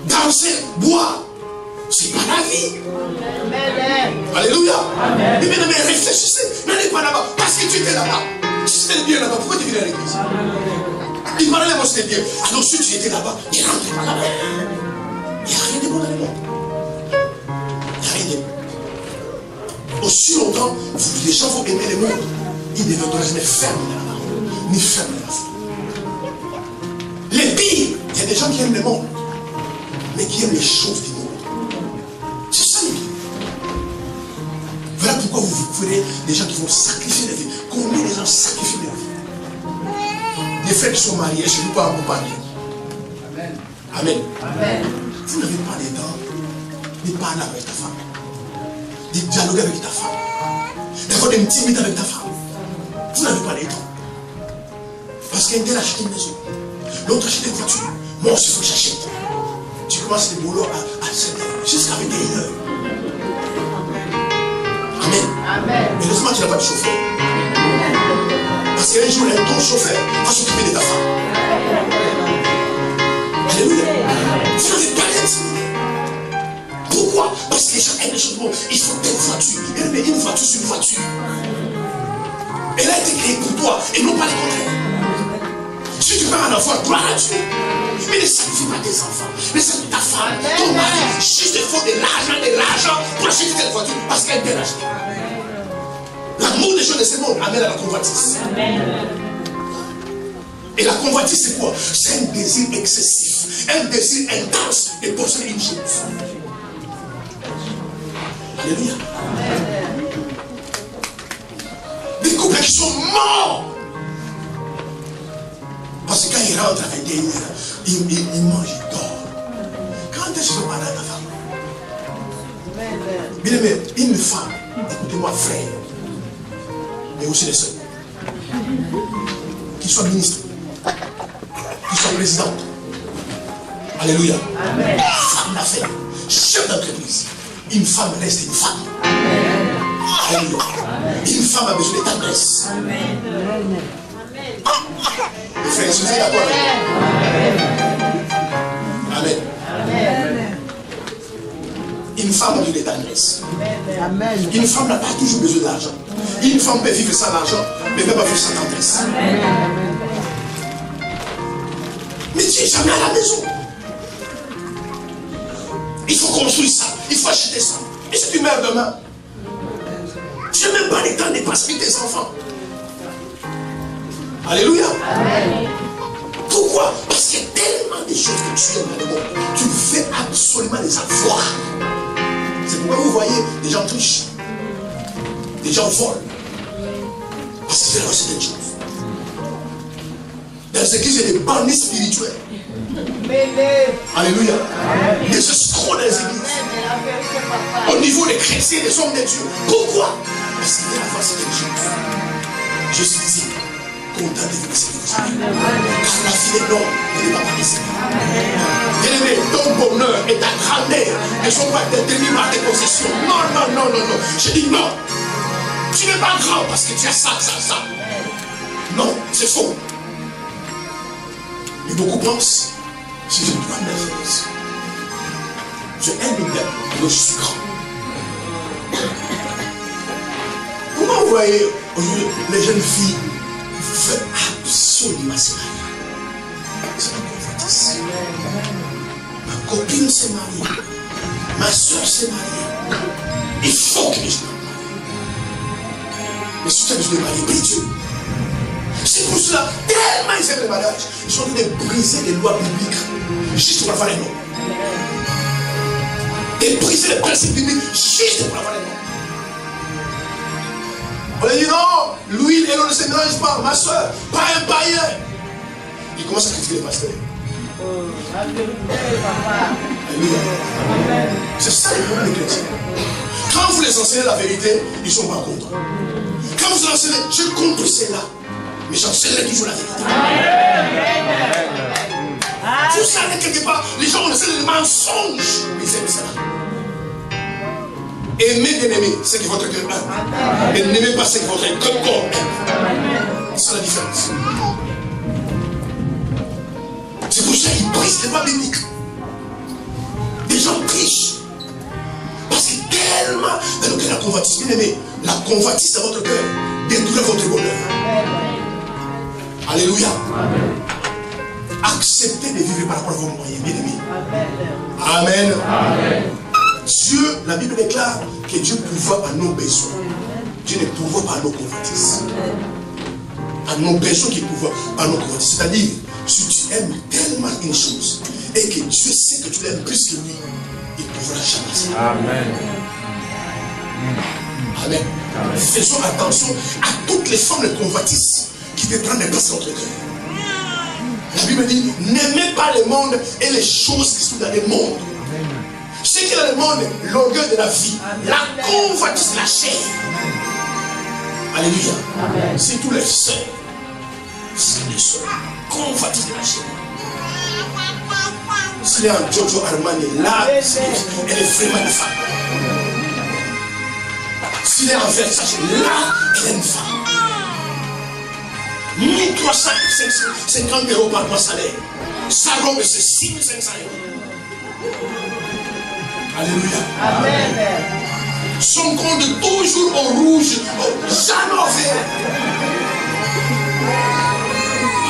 Danser, boire, c'est pas la vie. Alléluia. Mais maintenant, réfléchissez. N'allez pas là-bas. Parce que tu étais là-bas. Si c'était bien là-bas, pourquoi tu viens à l'église? Il parlait moi c'était bien. Alors si tu étais là-bas, il rentrait pas là-bas. Il n'y a rien de bon dans le monde. Il n'y a rien de bon. Aussi longtemps, les gens vont aimer le monde. Ils ne devront jamais fermer là-bas. Ni fermer la foi. Les pires, il y a des gens qui aiment le monde, mais qui aiment les choses du monde. C'est ça les pires. Voilà pourquoi vous verrez des gens qui vont sacrifier la vie. Combien de gens sacrifient leur vie? Des frères qui sont mariés, je ne veux pas vous parler. Amen. Amen. Amen. Vous n'avez pas les temps de parler avec ta femme, de dialoguer avec ta femme, d'avoir une intimité avec ta femme. Vous n'avez pas les temps. Parce qu'un tel achète une maison. L'autre achète une voiture. Moi aussi, il faut que j'achète. Tu commences le boulot à 7h jusqu'à 21h. Amen. Amen. Mais heureusement, tu n'as pas de chauffeur. Parce qu'un jour, ton chauffeur va s'occuper de ta femme. Alléluia. Vous n'avez pas d'intimité. Pourquoi? Parce que les gens aiment les choses bon. Il faut une voiture. Mais une voiture sur une voiture. Elle a été créée pour toi et non pas le contraire. Si tu pars en enfant, gloire à Dieu. Mais ne sacrifie pas tes enfants, ne sacrifie ta femme, ton mari, juste il faut de l'argent pour acheter cette voiture parce qu'elle peut l'acheter. L'amour des gens de ce monde amène à la convoitise. Et la convoitise c'est quoi? C'est un désir excessif, un désir intense de posséder une chose. Alléluia. Des couples qui sont morts. Parce que quand il rentre à 21h, il mange, il dort. Peut-être je ne parle à ma femme. Bien aimé, une femme, écoutez-moi frère, mais aussi les sœurs, qu'il soit ministre, qu'il soit présidente. Alléluia. Amen. Femme d'affaires, chef d'entreprise. Une femme reste une femme. Alléluia. Une femme a besoin de tendresse. Amen. Les frères, vous êtes d'accord avec moi? Amen. Amen. Une femme a besoin de tendresse. Amen. Une femme n'a pas toujours besoin d'argent. Une femme peut vivre sans l'argent, mais ne peut pas vivre sans tendresse. Amen. Mais tu n'es jamais à la maison. Il faut construire ça, il faut acheter ça. Et si tu meurs demain, tu n'as même pas le temps de passer avec tes enfants. Alléluia. Amen. Pourquoi? Parce qu'il y a tellement de choses que tu aimes dans le monde. Tu veux absolument les avoir. C'est pourquoi vous voyez des gens trichent, des gens volent. Parce qu'ils veulent aussi des choses. Dans les églises, il y a des bandits spirituels. Alléluia. Des escrocs dans les églises. Au niveau des chrétiens, des hommes de Dieu. Pourquoi? Parce qu'il y a avoir cette chose. Je suis ici, content de vous laisser. Car la vie de l'homme ne va pas laisser. Bien-aimé, ton bonheur et ta grandeur ne sont pas déterminés par tes possessions. Non, non, non, non, non. Je dis non. Tu n'es pas grand parce que tu as ça, ça, ça. Non, c'est faux. Mais beaucoup pensent. Si je dois me faire ici, je aime le bien, alors je suis grand. Comment vous voyez aujourd'hui les jeunes filles veulent absolument se marier? C'est la convoitise. Ma copine s'est mariée, ma soeur s'est mariée. Il faut que je me marie. Mais si tu as besoin de marier, prie Dieu. C'est pour cela, tellement ils aiment le mariage, ils sont en train de briser les lois bibliques. Juste pour avoir les noms. Et briser les principes bibliques juste pour avoir les noms. On lui dit non, l'huile et l'eau ne se mélangent pas. Ma soeur, pas un païen. Il commence à critiquer les pasteurs. C'est ça le problème des chrétiens. Quand vous les enseignez la vérité, ils ne sont pas contents. Quand vous enseignez, j'ai compris cela, mais j'enseignerai toujours la vérité. Vous savez quelque part, les gens ont laissé les mensonges. Ils aiment cela. Aimez bien aimer ce que votre cœur aime. Mais n'aimez pas ce que votre corps aime. C'est la différence. C'est pour ça qu'ils brisent les lois bibliques. Des gens trichent. Parce que tellement dans le cœur, la convoitise, bien aimé, la convoitise dans votre cœur détruit votre bonheur. Alléluia. Acceptez de vivre par rapport à vos moyens, bien aimés. Amen. Amen. Dieu, la Bible déclare que Dieu pourvoit à nos besoins. Dieu ne pourvoit pas à nos convoitises. À nos besoins qui pourvoient à nos convoitises. C'est-à-dire, si tu aimes tellement une chose et que Dieu sait que tu l'aimes plus que lui, il ne pourra jamais. Amen. Amen. Amen. Faisons attention à toutes les formes de convoitises qui te prennent des places dans notre cœur. La Bible dit, n'aimez pas le monde et les choses qui sont dans le monde. Ce qui est dans le monde, l'orgueil de la vie, la convoitise de la chair. Alléluia. C'est tous les sœurs. C'est les sœurs. Convoitise de la chair. S'il est en Giorgio Armani, là, elle est vraiment une femme. S'il est en Versace, là, elle est une femme. 1350 € par mois salaire. Sa robe, c'est 6500 €. Alléluia. Amen. Son compte toujours au rouge, jamais au vert.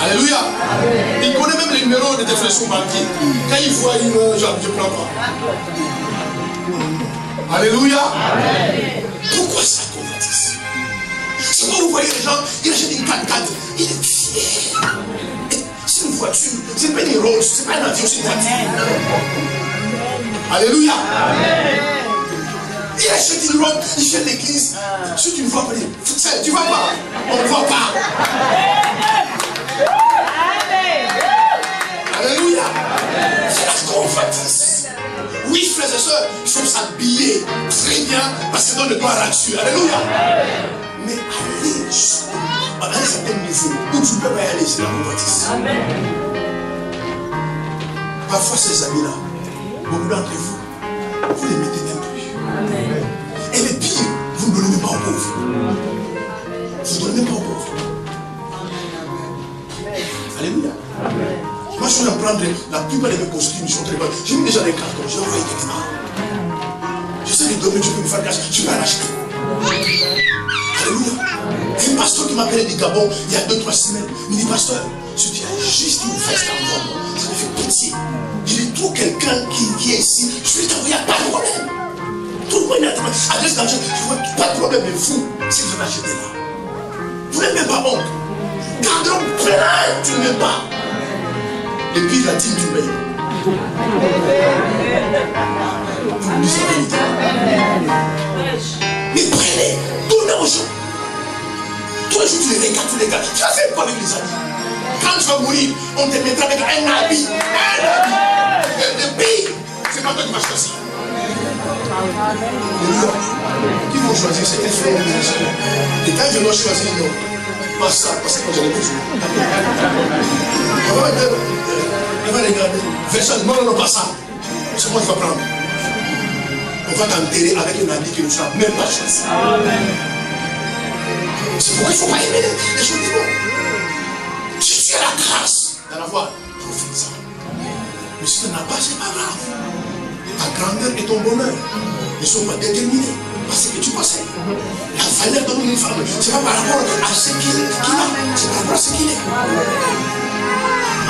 Alléluia. Amen. Il connaît même les numéros de tes frères son banquier. Quand il voit une genre, je ne prends pas. Alléluia. Amen. Pourquoi ça convoitise? C'est quand vous voyez les gens, il achète une 4x4, il est fier. C'est une voiture, c'est pas une Rolls, c'est pas un avion, c'est une voiture. Alléluia. Amen. Il achète une robe, il fait l'église. Si tu ne vois pas, tu ne vas pas. On ne voit pas. Alléluia. C'est la convoitise. Oui, frères et sœurs, il faut s'habiller très bien parce que dans le gloire là-dessus. Alléluia. Mais allez à un certain niveau où tu ne peux pas y aller, c'est la convoitise. Parfois, ces amis-là, beaucoup d'entre vous, vous les mettez même plus. Et le pire, vous ne donnez même pas aux pauvres. Vous ne donnez même pas aux pauvres. Alléluia. Moi, je suis en train de prendre la plupart de mes costumes, ils sont très bonnes. J'ai mis déjà des cartons, j'ai envoyé quelque part. Je sais que demain, tu peux me faire cash, tu vas l'acheter. Alléluia. Un pasteur qui m'appelait du Gabon il y a 2-3 semaines, il me dit, pasteur, si tu as juste une veste en moi, ça me fait pitié. Je lui trouve quelqu'un qui est ici, je lui dis, il n'y a pas de problème. Tout le monde est adresse d'argent, je vois pas de problème, mais vous, si vous l'achetez là, vous n'avez même pas honte. Gardons plein, tu ne mets pas. Et puis la dîme, tu payes. Vous me dites la vérité. Mais prenez, donnez aux gens. Tous les jours, tu les regardes, tu les regardes. Tu as fait quoi avec les habits? Quand tu vas mourir, on te mettra avec un habit. Un habit. Et le pire, c'est pas toi qui vas choisir. Qui vont choisir? C'est quel frère? Et quand je dois choisir, non. Pas ça, parce que j'en ai besoin. On va regarder. Verset, non, pas ça. C'est moi qui vais prendre. On va t'enterrer avec un habit qui ne sera même pas choisi. C'est pourquoi il ne faut pas aimer les choses du monde. Si tu as la grâce d'en avoir, profite-en. Mais si tu n'en as pas, c'est pas grave. Ta grandeur et ton bonheur ne sont pas déterminés par ce que tu possèdes. La valeur de une femme, ce n'est pas par rapport à ce qu'il a, c'est par rapport à ce qu'il est.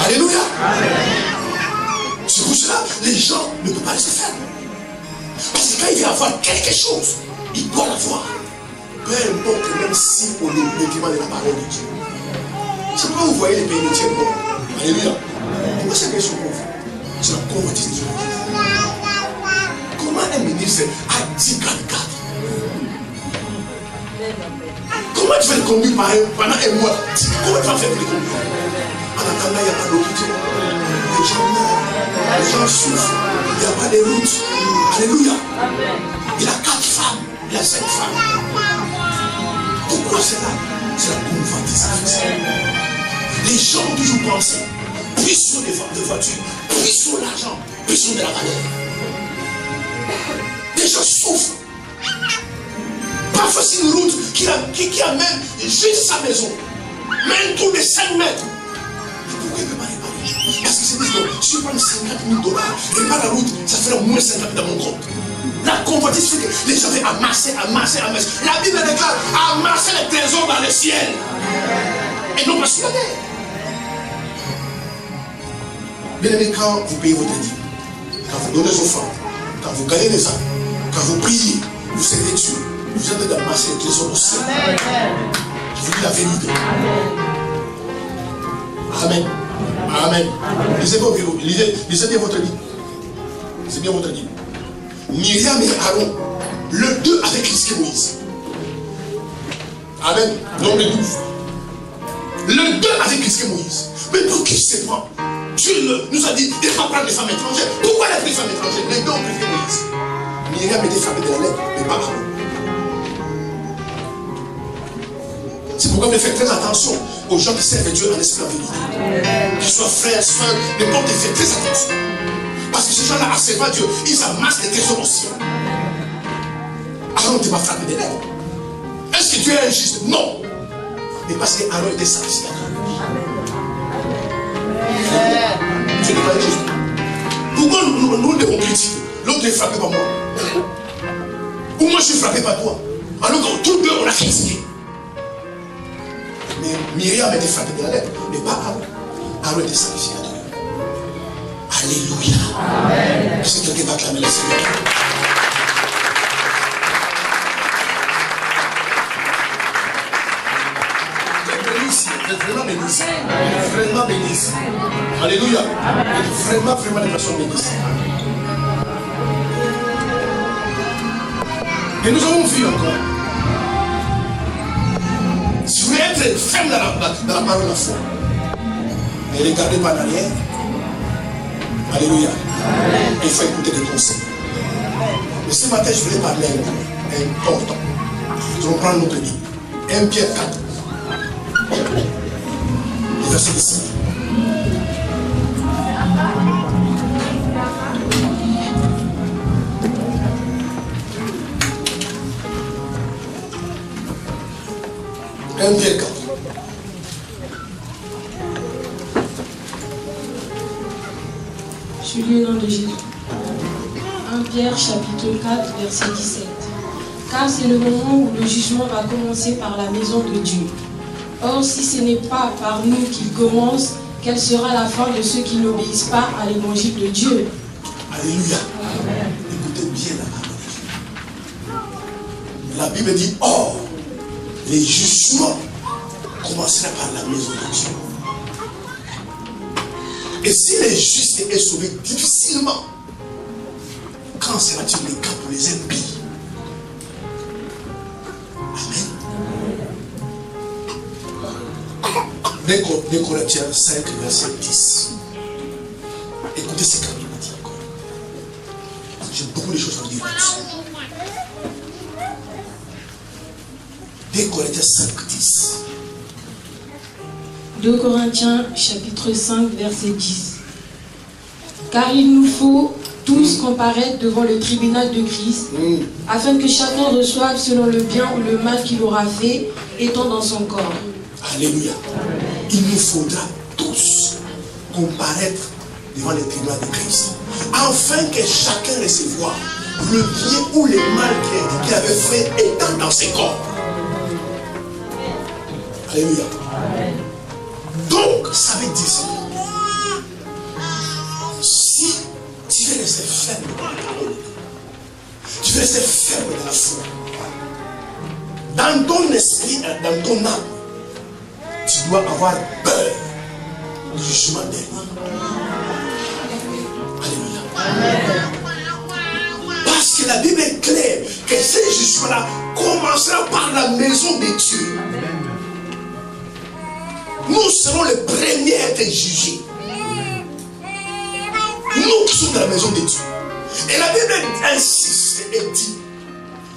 Alléluia. C'est pour cela que les gens ne peuvent pas laisser faire. Parce que quand il vient avoir quelque chose, il doit l'avoir. Peu importe, même si on est le document de la parole de Dieu. C'est pourquoi vous voyez les pays de Dieu. Alléluia. Pourquoi c'est qu'ils sont pauvres? C'est la convoitise des gens. Comment un ministre a 10 4x4? Comment tu vas le conduire pendant un mois? Comment tu vas faire pour le conduire? En attendant, il n'y a pas d'hôpital. Les gens meurent, les gens souffrent, il n'y a pas de route. Alléluia. Il a 4 femmes, il a 5 femmes. Pourquoi c'est là? C'est la convoitise. Les gens ont toujours pensé, puissons de voitures, puissons de l'argent, puissons de la valeur. Les gens souffrent. Parfois c'est une route qui amène juste sa maison, même tout de 5 mètres. Mais pourquoi il ne peut pas réparer? Parce que c'est dit, si je prends 50 000 $, répare la route, ça fera au moins 50 000 dans mon compte. La convoitise fait que les gens veulent amasser. La Bible déclare amasser les trésors dans le ciel. Et non pas sur la terre. Bien aimé, quand vous payez votre dîme, quand vous donnez aux offrandes, quand vous gagnez des âmes, quand vous priez, vous servez Dieu, vous êtes d'amasser les trésors au ciel. Je vous dis la vérité. Amen. Amen. Lisez bien votre livre. Lisez bien votre livre. Myriam et Aaron, le 2 avec Christ et Moïse. Amen. Donc le 12. Le 2 avec Christ et Moïse. Mais pour qui c'est moi? Dieu nous a dit de ne pas prendre les femmes étrangères. Pourquoi il a pris les femmes étrangères? Les 2 ont préféré Moïse. Myriam était frappée de la lettre, mais pas Aaron. C'est pourquoi il fait très attention aux gens qui servent Dieu en esprit en vérité. Qu'ils soient frères, soeurs, n'importe qui, fait très attention. Parce que ces gens-là, à servir Dieu, ils amassent des trésors au ciel. Aaron n'était pas frappé des lèvres. Est-ce que Dieu est injuste? Non. Mais parce qu'Aaron était sacrificateur. Dieu n'est pas injuste. Pourquoi nous devons critiquer? L'autre est frappé par moi. Ou moi je suis frappé par toi. Alors que tous deux on a critiqué. Mais Myriam était frappée de la lèvre, mais pas Aaron. Aaron était sacrificateur. Alléluia. Amen. Est-ce que quelqu'un va acclamer le Seigneur? Vous êtes vraiment bénis. Vraiment bénis. Alléluia. Vous êtes vraiment des personnes bénies. Et nous avons vu encore. Si vous voulez être ferme dans la parole de la foi, ne regardez pas en arrière. Alléluia. Il faut écouter des conseils. Mais ce matin, je voulais parler important. Nous allons prendre notre Bible. 1 Pierre 4. Le verset 17. Un Pierre 4. Je lis au nom de Jésus. 1 Pierre chapitre 4 verset 17. Car c'est le moment où le jugement va commencer par la maison de Dieu. Or, si ce n'est pas par nous qu'il commence, quelle sera la fin de ceux qui n'obéissent pas à l'évangile de Dieu? Alléluia. Amen. Écoutez bien la parole de Dieu. La Bible dit, or, les jugements commenceront par la maison de Dieu. Et si le juste est sauvé difficilement, quand sera-t-il le cas pour les impies? Amen. 2 Corinthiens 5, verset 10. Écoutez ce qu'il dit encore. J'ai beaucoup de choses à dire là-dessus. 2 Corinthiens 5, 10. 2 Corinthiens chapitre 5 verset 10. Car il nous faut tous comparaître devant le tribunal de Christ, afin que chacun reçoive selon le bien ou le mal qu'il aura fait, étant dans son corps. Alléluia. Il nous faudra tous comparaître devant le tribunal de Christ, afin que chacun recevoir le bien ou le mal qu'il avait fait étant dans ses corps. Alléluia. Donc, ça veut dire ça. Si tu veux rester ferme dans la parole, tu veux rester ferme dans la foi, dans ton esprit, dans ton âme, tu dois avoir peur du jugement dernier. Alléluia. Parce que la Bible est claire que ce jugement-là commencera par la maison de Dieu. Nous serons les premiers à être jugés. Nous qui sommes dans la maison de Dieu. Et la Bible insiste et dit,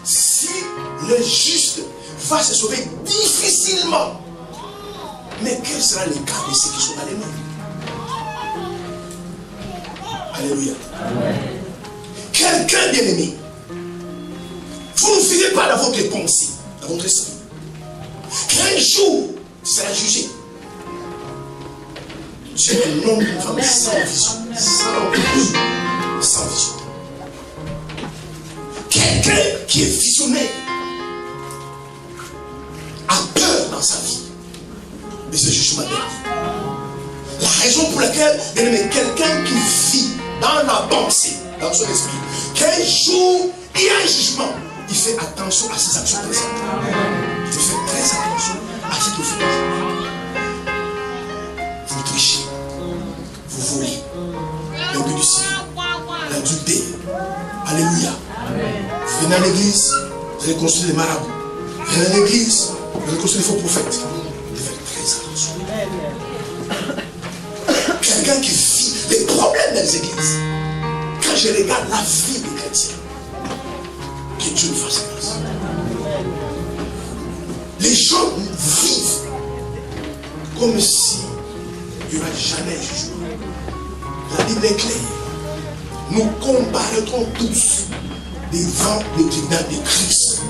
si le juste va se sauver difficilement, mais quel sera le cas de ceux qui sont dans les mains? Alléluia. Quelqu'un d'ennemi, vous ne vivez pas dans votre pensée, dans votre esprit, qu'un jour tu seras jugé. Tu es un homme, une femme sans vision, sans vision. Quelqu'un qui est visionnaire a peur dans sa vie de ce jugement dernier. La raison pour laquelle il y a quelqu'un qui vit dans la pensée, dans son esprit, qu'un jour il y a un jugement, il fait attention à ses actions présentes. Il fait très attention à ce qu'il fait. Vous trichez, vous volez, l'envie du ciel, l'adultère. Alléluia. Vous venez à l'église, vous allez construire des marabouts. Vous venez à l'église, vous allez construire des faux prophètes. Vous devez faire très attention. Quelqu'un qui vit les problèmes des églises. Quand je regarde la vie des chrétiens, que Dieu nous fasse grâce. Les gens vivent comme si il n'y aura jamais un jugement. La Bible est claire. Nous comparaîtrons tous devant le tribunal de Christ.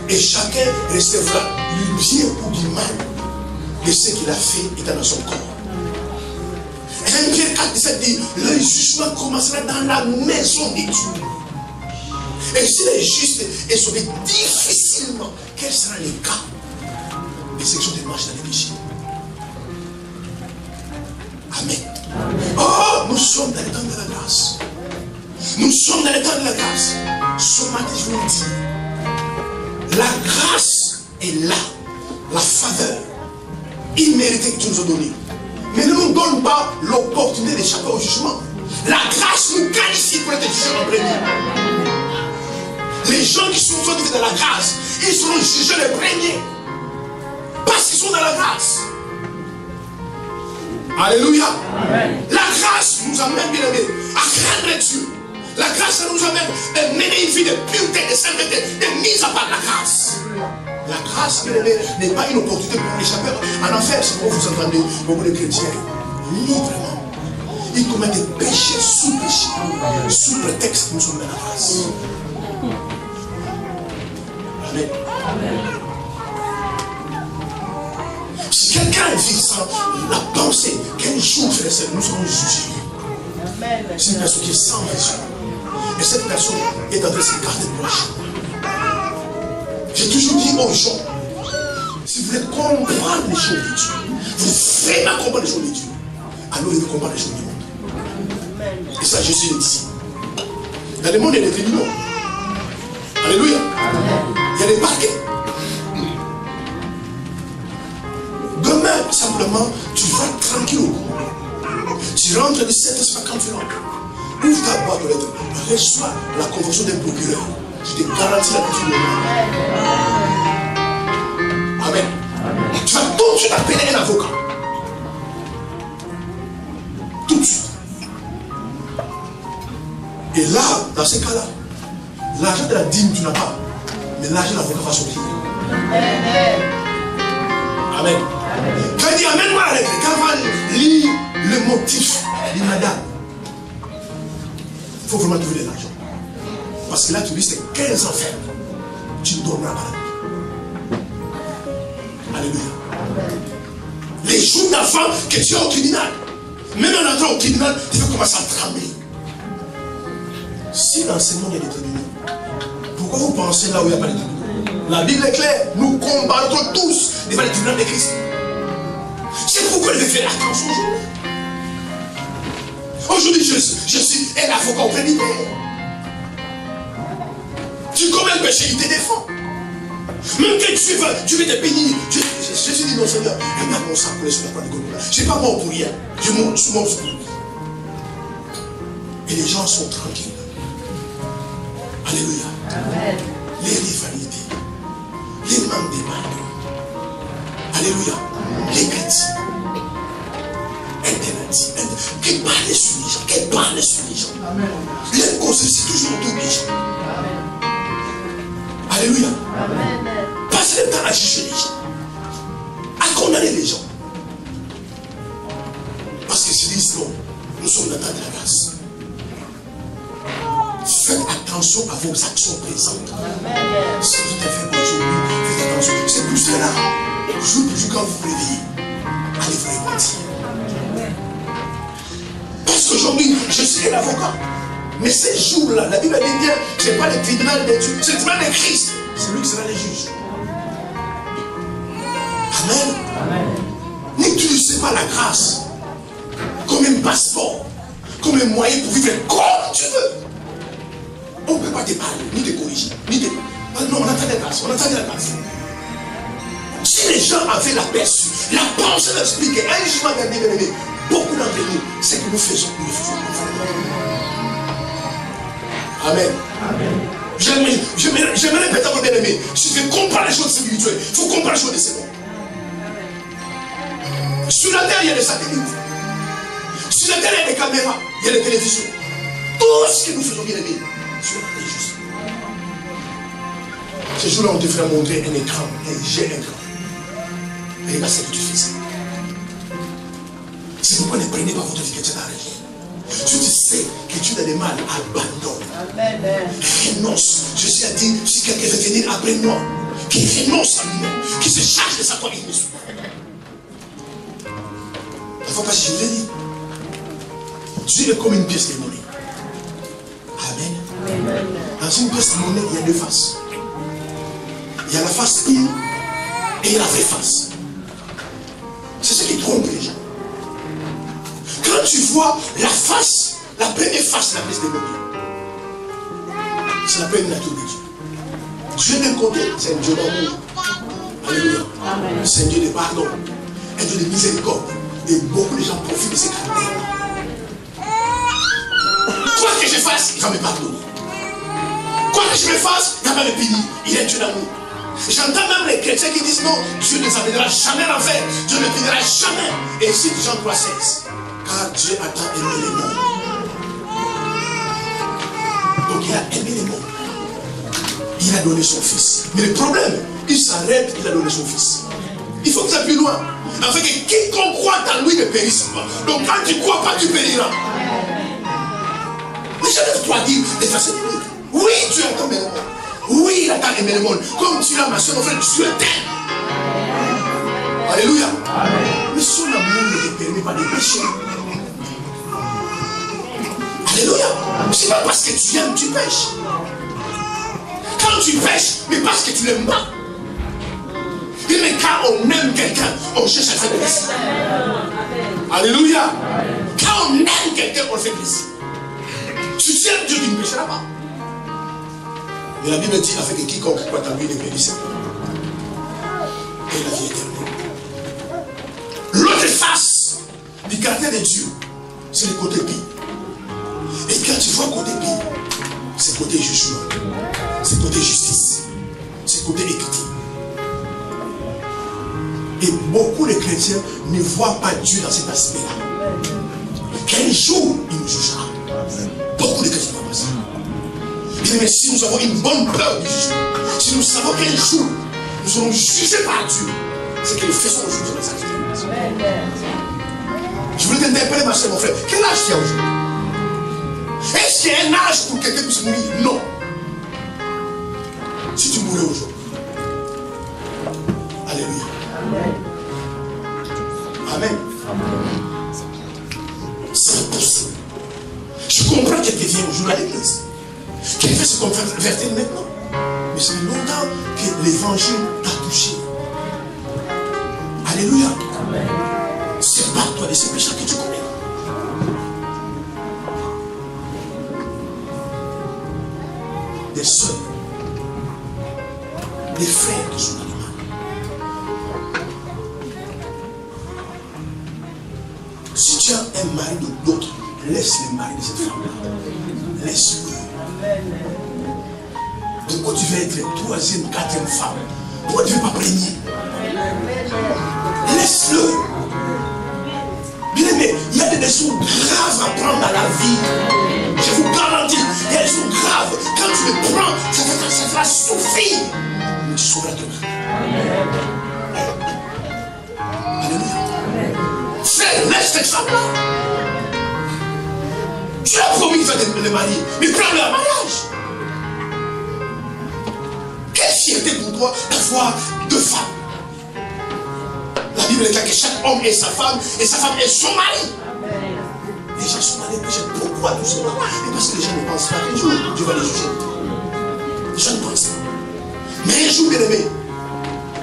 Et chacun recevra du bien ou du mal de ce qu'il a fait étant dans son corps. 1 Pierre 4, 17 dit, le jugement commencera dans la maison de Dieu. Et si le juste est sauvé difficilement, quel sera le cas de ceux qui sont marchés dans les péchés? Amen. Oh, nous sommes dans le temps de la grâce. Nous sommes dans le temps de la grâce. Ce matin, je vous le dis, la grâce est là, la faveur imméritée que Dieu nous a donnée. Mais ne nous donne pas l'opportunité d'échapper au jugement. La grâce nous qualifie pour être jugés en premier. Les gens qui sont dans la grâce, ils seront jugés les premiers. Parce qu'ils sont dans la grâce. Alléluia. Amen. La grâce nous amène, bien aimés, à craindre Dieu. La grâce, ça nous amène à mener une vie de pureté, de sainteté, de mise à part la grâce. La grâce, n'est pas une opportunité pour échapper en enfer. C'est pourquoi vous entendez beaucoup de chrétiens librement. Ils commettent des péchés sous péché, sous prétexte que nous sommes dans la grâce. Amen. Si quelqu'un vit sans la pensée qu'un jour, nous serons jugés. C'est une personne qui est sans vision. Et cette personne est en train de se garder pour la chose. J'ai toujours dit aux gens, si vous voulez comprendre les choses de Dieu, vous vraiment comprendre les choses de Dieu, alors vous comprendre les choses du monde. Et ça, Jésus le dit. Dans le monde, il y a des tribunaux. Alléluia. Il y a des parquets. Demain, simplement, tu vas tranquille. Tu rentres de cette espace quand tu rentres. Ouvre ta boîte aux lettres. Reçois la convention d'un procureur. Je te garantis la confiance. Amen. Tu vas tout de suite appeler un avocat. Tout de suite. Et là, dans ces cas-là, l'argent de la dîme, tu n'as pas. Mais l'argent de l'avocat va sortir. Amen. Quand il dit amène-moi la lettre, quand on va lire le motif, il dit madame, il faut vraiment trouver de l'argent. Parce que là, tu dis c'est 15 ans ferme. Tu ne dormiras pas. Alléluia. Les jours d'enfant que tu as au tribunal, même en entrant au tribunal, tu vas commencer à trembler. Si dans ce monde il y a des tribunaux, pourquoi vous pensez là où il n'y a pas de tribunaux? La Bible est claire, nous combattons tous devant les tribunaux de Christ. C'est pourquoi il devez faire attention aujourd'hui. Aujourd'hui, je suis un avocat auprès du Père. Tu commets le péché, il te défend. Même que tu veux te bénir. Je suis dit non, Seigneur, regarde mon sang coulé sur la croix de Golgotha. Je ne suis pas mort pour rien. Je suis mort pour lui. Et les gens sont tranquilles. Alléluia. Amen. Les rivalités, les manques de pardon. Alléluia. Les critiques. Qui parle sur les gens, qui parle sur les gens. Les causes, c'est toujours autour des gens. Alléluia. Amen. Passez le temps à juger les gens, à condamner les gens. Parce que s'ils disent non, nous sommes dans le temps de la grâce. Faites attention à vos actions présentes. Amen. Si vous êtes fait aujourd'hui, faites attention. C'est pour cela, jour pour jour, quand vous vous réveillez, allez vous repentir. Parce qu'aujourd'hui, je suis un avocat. Mais ces jours-là, la Bible dit bien, ce n'est pas le tribunal de Dieu, c'est le tribunal de Christ. C'est lui qui sera le juge. Amen. Amen. N'utilisez pas la grâce comme un passeport, comme un moyen pour vivre comme tu veux. On ne peut pas te parler, ni te corriger, ni te... Non, on attend la grâce, on attend la grâce. Si les gens avaient l'aperçu, la pensée d'expliquer un jugement d'un bien-aimé, beaucoup d'entre nous, c'est que nous faisons. Amen. Amen. J'aimerais répéter à mon bien-aimé, si tu veux comprendre les choses spirituelles, il faut comprendre les choses de ce monde. Sur la terre, il y a des satellites. Sur la terre, il y a des caméras, il y a des télévisions. Tout ce que nous faisons, bien aimé, sur la terre, juste. Ce jour-là, on te fera montrer un écran, un jet écran. Et regarde ce que tu fais. C'est pourquoi ne prenez pas votre vie que tu as arrêté. Si tu sais que tu as des mal, abandonne. Renonce. Jésus a dit, si quelqu'un veut venir après moi, qu'il renonce à lui-même, qu'il se charge de sa croix et me suit. Il ne faut pas si je l'ai dit. Dieu est comme une pièce de monnaie. Amen. Dans une pièce de monnaie, il y a deux faces. Il y a la face pire et il y a la vraie face. C'est ce qui trompe les gens. Quand tu vois la face, la première face de la pièce de monnaie, c'est la première nature de Dieu. Dieu d'un côté, c'est un Dieu d'amour. Alléluia. C'est un Dieu de pardon, un Dieu de miséricorde. Et beaucoup de gens profitent de ces caractères. Quoi que je fasse, il va me pardonner. Quoi que je me fasse, il va me punir. Il est un Dieu d'amour. J'entends même les chrétiens qui disent non, Dieu ne les amènera jamais en enfer. Dieu ne les punira jamais. Et ici, Jean 3,16. Car Dieu a tant aimé les mondes. il a aimé les mondes. Il a donné son fils. Mais le problème, il s'arrête, il a donné son fils. Il faut que ça aille plus loin. Afin que quiconque croit en lui ne périsse pas. Donc quand tu ne crois pas, tu périras. Mais je dois dire des façons uniques. Oui, tu as aimé le monde. Oui, il a tant aimé le monde. Comme tu l'as, ma soeur, mon frère, Dieu t'aime. Alléluia. Mais son amour ne te permet pas de pécher. Alléluia. C'est pas parce que tu aimes, tu pêches. Quand tu pêches, mais parce que tu n'aimes pas. Mais quand on aime quelqu'un, on cherche à faire plaisir. Alléluia. Quand on aime quelqu'un, on fait plaisir. Tu aimes Dieu, tu ne pécheras pas. Mais la Bible dit avec quiconque croit en lui ne périsse pas. Et la vie éternelle. L'autre face du caractère de Dieu, c'est le côté pire. Et quand tu vois le côté pire, c'est le côté jugement, c'est le côté justice, c'est le côté équité. Et beaucoup de chrétiens ne voient pas Dieu dans cet aspect-là. Quel jour il nous jugera? Beaucoup de chrétiens ne voient pas ça. Mais si nous avons une bonne peur du jugement, si nous savons quel jour nous serons jugés par Dieu, c'est que nous faisons le jour de la sacrifice. Je voulais t'interpeller, ma soeur, mon frère. Quel âge tu as aujourd'hui? Est-ce qu'il y a un âge pour que quelqu'un puisse mourir? Non. Si tu mourais aujourd'hui. Alléluia. Amen. C'est impossible. Je comprends qu'elle vient aujourd'hui à l'église. Qu'elle fait se convertir maintenant. Mais ça fait longtemps que l'évangile t'a touché. Alléluia. C'est pas toi de ces péchés que tu connais. Des soeurs, des frères qui sont dans les mains. Si tu as un mari d'autre, laisse le mari de cette femme-là. Laisse-le. Pourquoi tu veux être troisième, quatrième femme? Pourquoi tu ne veux pas régner? Laisse-le. Bien aimé, il y a des leçons graves à prendre dans la vie. Je vous garantis, il y a des leçons graves. Quand tu le prends, ça va souffrir. Mais tu sauras demain. Alléluia. Frère, laisse cette femme-là. Tu as promis de le marier, mais prends-le en mariage. Quelle fierté pour toi d'avoir deux femmes. La Bible dit que chaque homme est sa femme et sa femme est son mari. Les gens sont allés pécher. Pourquoi tout cela? Et parce que les gens ne pensent pas qu'un jour Dieu va les juger. Les gens ne pensent pas. Mais un jour, bien aimé,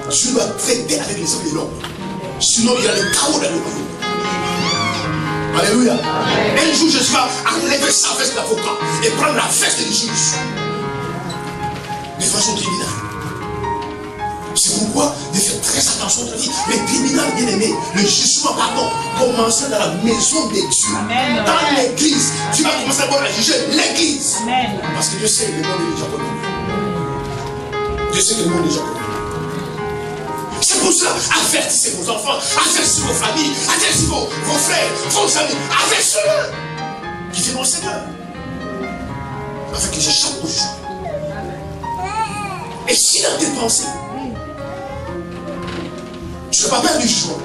Dieu doit traiter avec les hommes et l'homme. Sinon, il y a le chaos dans le royaume. Alléluia. Un jour, Jésus va enlever sa veste d'avocat et prendre la veste du juge. De façon criminelle. C'est pourquoi de faire très attention à ta vie. Les criminels bien aimés, le jugement, pardon, commencer dans la maison de Dieu. Amen. Dans l'église. Tu vas commencer d'abord à juger l'église. Amen. Parce que Dieu sait que le monde est déjà connu. Dieu sait que le monde est déjà connu. C'est pour cela, avertissez vos enfants, avertissez vos familles, avertissez vos frères, vos amis, avertissez-le qui viennent au Seigneur. Afin que j'échappe au jugement. Et si dans tes pensées, tu n'as pas peur du jugement,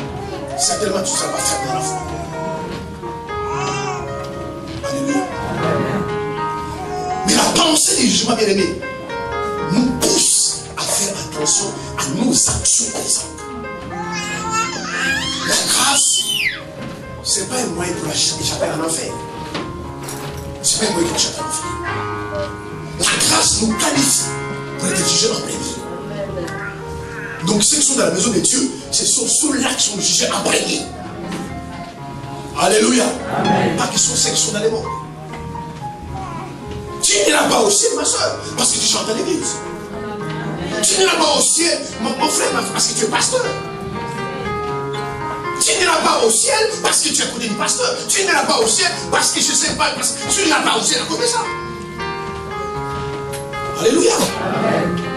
certainement tu ne seras pas fermé à la foi. Alléluia. Mais la pensée du jugement, bien aimé, nous pousse à faire attention à nos actions présentes. La grâce, ce n'est pas un moyen pour échapper à l'enfer. Ce n'est pas un moyen pour échapper à l'enfer. La grâce nous qualifie pour être jugés en premier. Donc ceux qui sont dans la maison de Dieu, ce sont ceux-là qui sont jugés imprégnés. Alléluia. Amen. Pas qu'ils sont ceux qui sont dans les mondes. Tu n'iras pas au ciel, ma soeur, parce que tu chantes à l'église. Tu n'iras pas au ciel, mon frère, parce que tu es pasteur. Tu n'iras pas au ciel parce que tu es à côté du pasteur. Tu n'iras pas au ciel parce que je ne sais pas, parce que tu n'iras pas au ciel à cause de ça. Alléluia.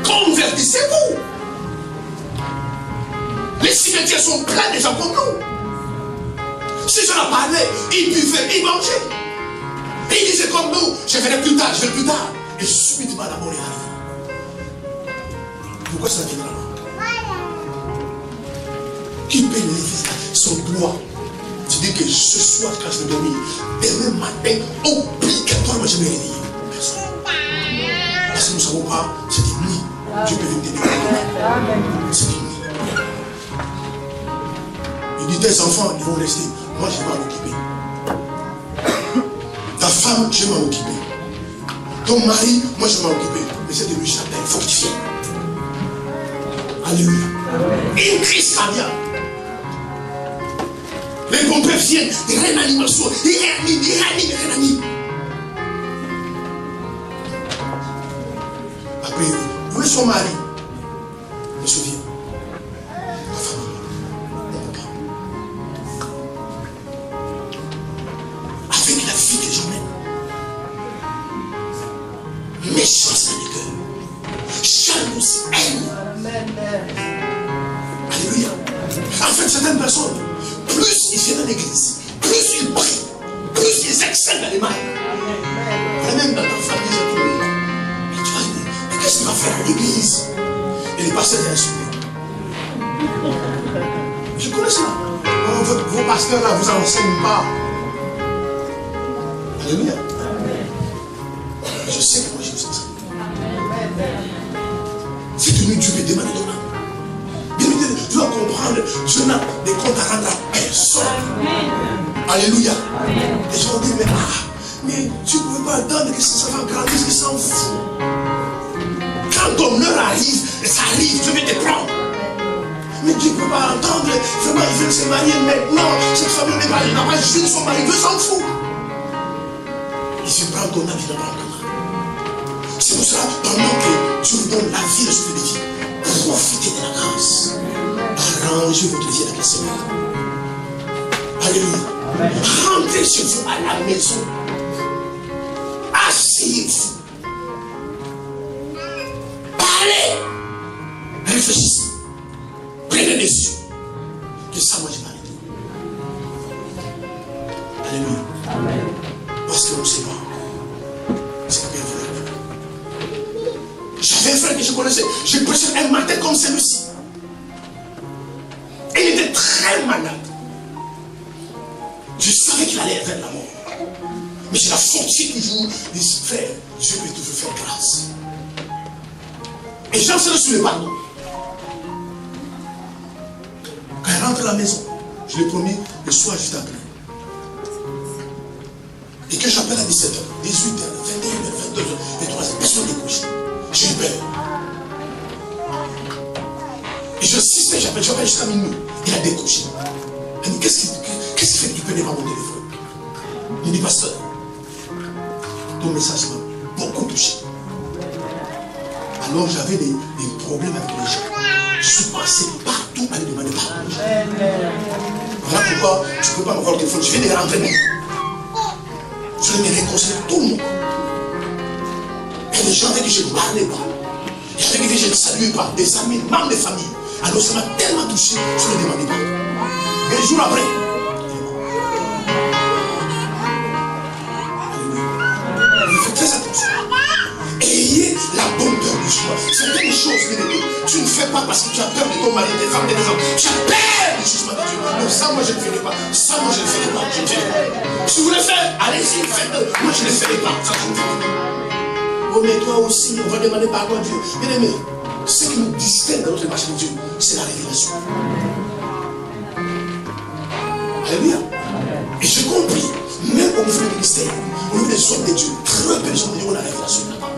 Convertissez-vous. Les cimetières sont pleins de gens comme nous. Ces gens-là parlaient, ils buvaient, ils mangeaient. Et ils disaient comme nous, je verrai plus tard, je verrai plus tard. Et subitement la mort est arrivée. Pourquoi ça viendra là? Qui peut lever son doigt? Tu dis que ce soir, quand je vais dormir, demain matin, obligatoirement, je vais réveiller. Personne. Parce que nous ne savons pas, c'est une nuit. Dieu peut venir délivrer. C'est une nuit. Il dit, tes enfants, ils vont rester. Moi, je vais m'en occuper. Ta femme, je vais m'en occuper. Ton mari, moi, je vais m'en occuper. Mais cette nuit, je t'appelle. Il faut que tu viennes. Alléluia. Une crise cardiaque. Les pompiers viennent, ils réaniment, ils réaniment. Après, où est son mari? Je me souviens. La famille, mon papa. Avec la vie que j'en ai. Méchance dans le cœur. Jalousie, haine. Alléluia. En fait, certaines personnes, plus ils viennent à l'église, plus ils prient, plus ils excellent dans les mains. Même dans ta famille, j'ai trouvé. Mais tu vas dire, mais qu'est-ce que tu vas faire à l'église? Et les pasteurs viennent insulter. Je connais ça. Oh, vos pasteurs là, vous enseignent pas. Alléluia. Je sais que moi je vous enseigne. C'est tenu Dieu me demande de l'âme. Bien évidemment, tu dois comprendre, Dieu n'a des comptes à rendre à personne. Alléluia. Et je vais dire, mais tu ne peux pas attendre que ça va grandir, qu'il s'en fout. Quand ton heure arrive, ça arrive, Dieu va te prendre. Mais tu ne peux pas entendre, vraiment, il veut se marier maintenant. Cette famille n'est pas, il n'a pas juste son mari, il veut s'en fout. Il se prend ton âme, il ne prend ton âme. C'est pour cela, pendant que Dieu vous donne la vie, le souffle de vie, profitez de la grâce. Arrangez votre vie avec le Seigneur. Alléluia. Rentrez chez vous à la maison. Asseyez-vous. Parlez. Réfléchissez. Prenez des yeux. Que ça, moi, j'ai parlé. Alléluia. Amen. Parce que nous savons. C'est bien vrai. J'avais un frère que je connaissais. Je prêchais un matin comme celui-ci. Et il était très malade. Je savais qu'il allait vers la mort. Mais j'ai la fortune toujours de dire, frère, Dieu peut toujours faire grâce. Et j'enseigne sur le pardon. Quand il rentre à la maison, je l'ai promis le soir juste après. Et que j'appelle à 17h, 18h, 21h, 22h, 23h, personne n'est couché. J'ai eu peur. Et je insiste, j'appelle jusqu'à minuit. Il a décroché. Il dit, qu'est-ce qui fait que tu peux pas mon téléphone? Il dit, pasteur, ton message m'a beaucoup touché. Alors j'avais des problèmes avec les gens. Je suis passé partout à lui demander pardon. Voilà pourquoi tu ne peux pas me voir le téléphone. Je viens de rentrer même. Je vais me réconcilier tout le monde. Et les gens avec qui je ne parlais pas, et avec qui je ne saluais pas, des amis, membres de famille. Alors ça m'a tellement touché, je ne demandais pas. Et le jour après, il fait très attention. Ayez la bonne peur du choix. Certaines choses, tu ne fais pas parce que tu as peur de ton mari, des femmes, des enfants. Tu as peur du jugement de Dieu. Donc ça, moi, je ne ferai pas. Ça, moi, je ne ferai pas. Je ne ferai pas. Si vous voulez faire, allez-y, faites-le. Moi, je ne le ferai pas. Ça, je ne ferai pas. Oh, mais toi aussi, on va demander pardon à Dieu. Bien aimé, ce qui nous distingue dans notre marché de Dieu, c'est la révélation. Alléluia. Et j'ai compris, même au niveau du ministère, au niveau des hommes de Dieu, très peu de gens de Dieu ont la révélation là-bas.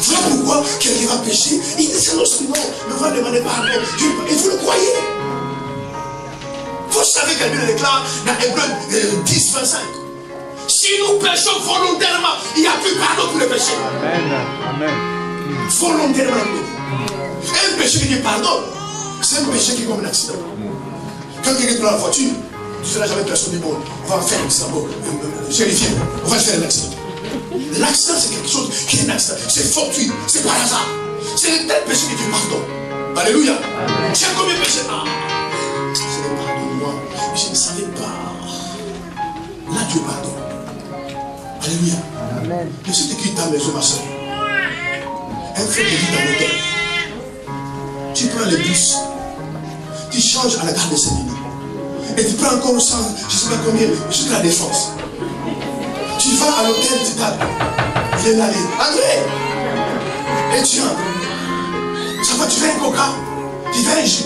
Voilà pourquoi quelqu'un va pécher, il dit c'est non, mais on va demander pardon. Et vous le croyez? Vous savez que la Bible déclare dans Hébreux 10, 25. Si nous péchons volontairement, il n'y a plus pardon pour le péché. Amen. Amen. Volontairement. Un péché qui dit pardon, c'est un péché qui est comme un accident. Quand quelqu'un prend la voiture, tu ne seras jamais personne du monde. On va faire un accident. Bon, vérifier, on va faire un accident. L'accident, c'est quelque chose qui est un accident. C'est fortuit, c'est par hasard. C'est un tel péché qui dit pardon. Alléluia. Tu as combien de péchés? C'est pardonne-moi. Je ne savais pas. Là, Dieu pardonne. Alléluia. Amen. Mais c'est écrit dans la maison, ma soeur. Un frère de vie dans l'hôtel. Tu prends le bus. Tu changes à la gare de Saint-Denis. Et tu prends encore 100, je ne sais pas combien, jusqu'à la Défense. Tu vas à l'hôtel, tu tapes. Il est là, André! Et tu entres. Chaque fois tu fais un coca, tu fais un jus.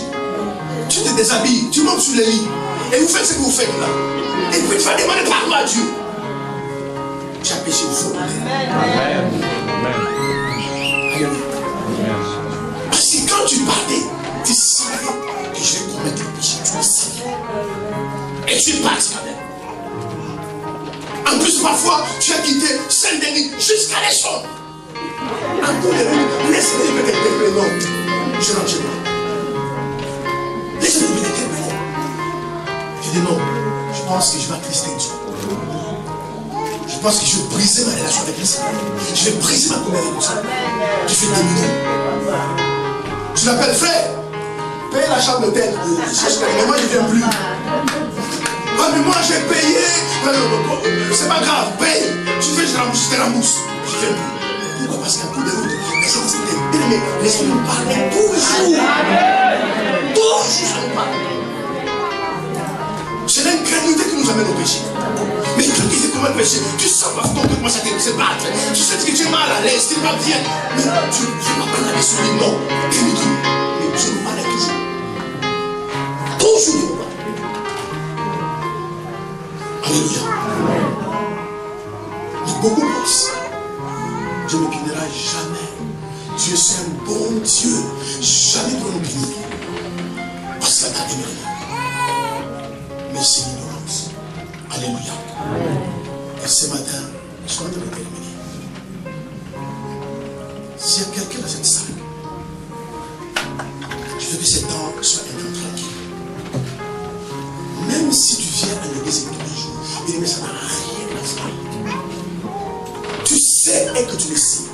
Tu te déshabilles, tu montes sur le lit. Et vous faites ce que vous faites là. Et puis tu vas demander pardon à Dieu. Tu as péché une fois. Amen. Alléluia. Parce que quand tu partais, tu savais que je vais commettre le péché. Tu le savais. Et tu passes quand même. En plus, parfois, tu as quitté Saint-Denis jusqu'à les champs. Encore des minutes, laisse-les me interpeller. Non, je rentre chez moi. Laisse-les me interpeller. Je dis non, je pense que je vais attrister Dieu. Je pense que je vais briser ma relation avec le Seigneur. Je vais briser ma colère avec le Seigneur. Tu fais 2 minutes. Tu l'appelles frère. Paye la chambre d'hôtel. Mais moi, je ne viens plus. Ah, mais moi, j'ai payé. C'est pas grave, paye. Tu fais, je te rembourse. Je ne viens plus. Pourquoi? Parce qu'un coup de route, les gens s'étaient bien, laissez-nous parler toujours. Toujours, ça nous parle. C'est l'incrédulité qui nous amène au péché. Mais quand tu sais comment le péché, tu sens pas ton commence à te battre. Tu sais que tu es mal à l'aise, tu n'es pas bien. Mais tu ne veux pas prendre la maison, non. Mais je me parle toujours. Toujours, je me parle. Alléluia. Mais beaucoup pensent. Dieu ne punira jamais. Dieu c'est un bon Dieu. Jamais pour nous punir. Parce qu'il a aimé. Mais c'est l'ignorance. Alléluia. Et ce matin, je suis en train de terminer. S'il y a quelqu'un dans cette salle, je veux que cet temps soit un temps tranquille. Même si tu viens à l'église tous les jours, mais ça n'a rien à faire. Tu sais et que tu le sais.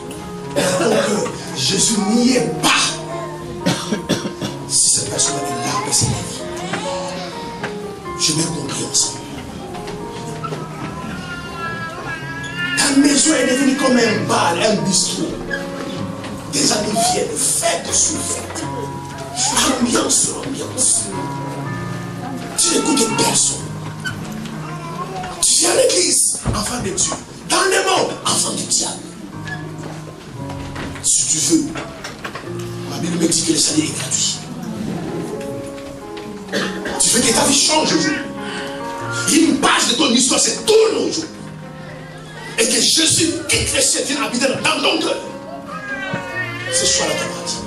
Donc Jésus n'y est pas. Si cette personne est là, c'est la vie. Je m'ai compris ensemble. Ta maison est devenue comme un bar, un bistrot. Des amis viennent, fête sur fête. Ambiance sur ambiance. Tu n'écoutes personne. Tu viens à l'église, enfant de Dieu. Dans le monde, enfant du diable. Si tu veux, ma Bible me dit que le salut est gratuit. Tu veux que ta vie change aujourd'hui. Une page de ton histoire se tourne aujourd'hui. Et que Jésus quitte le ciel et habite dans ton cœur. Ce soir là ta partie.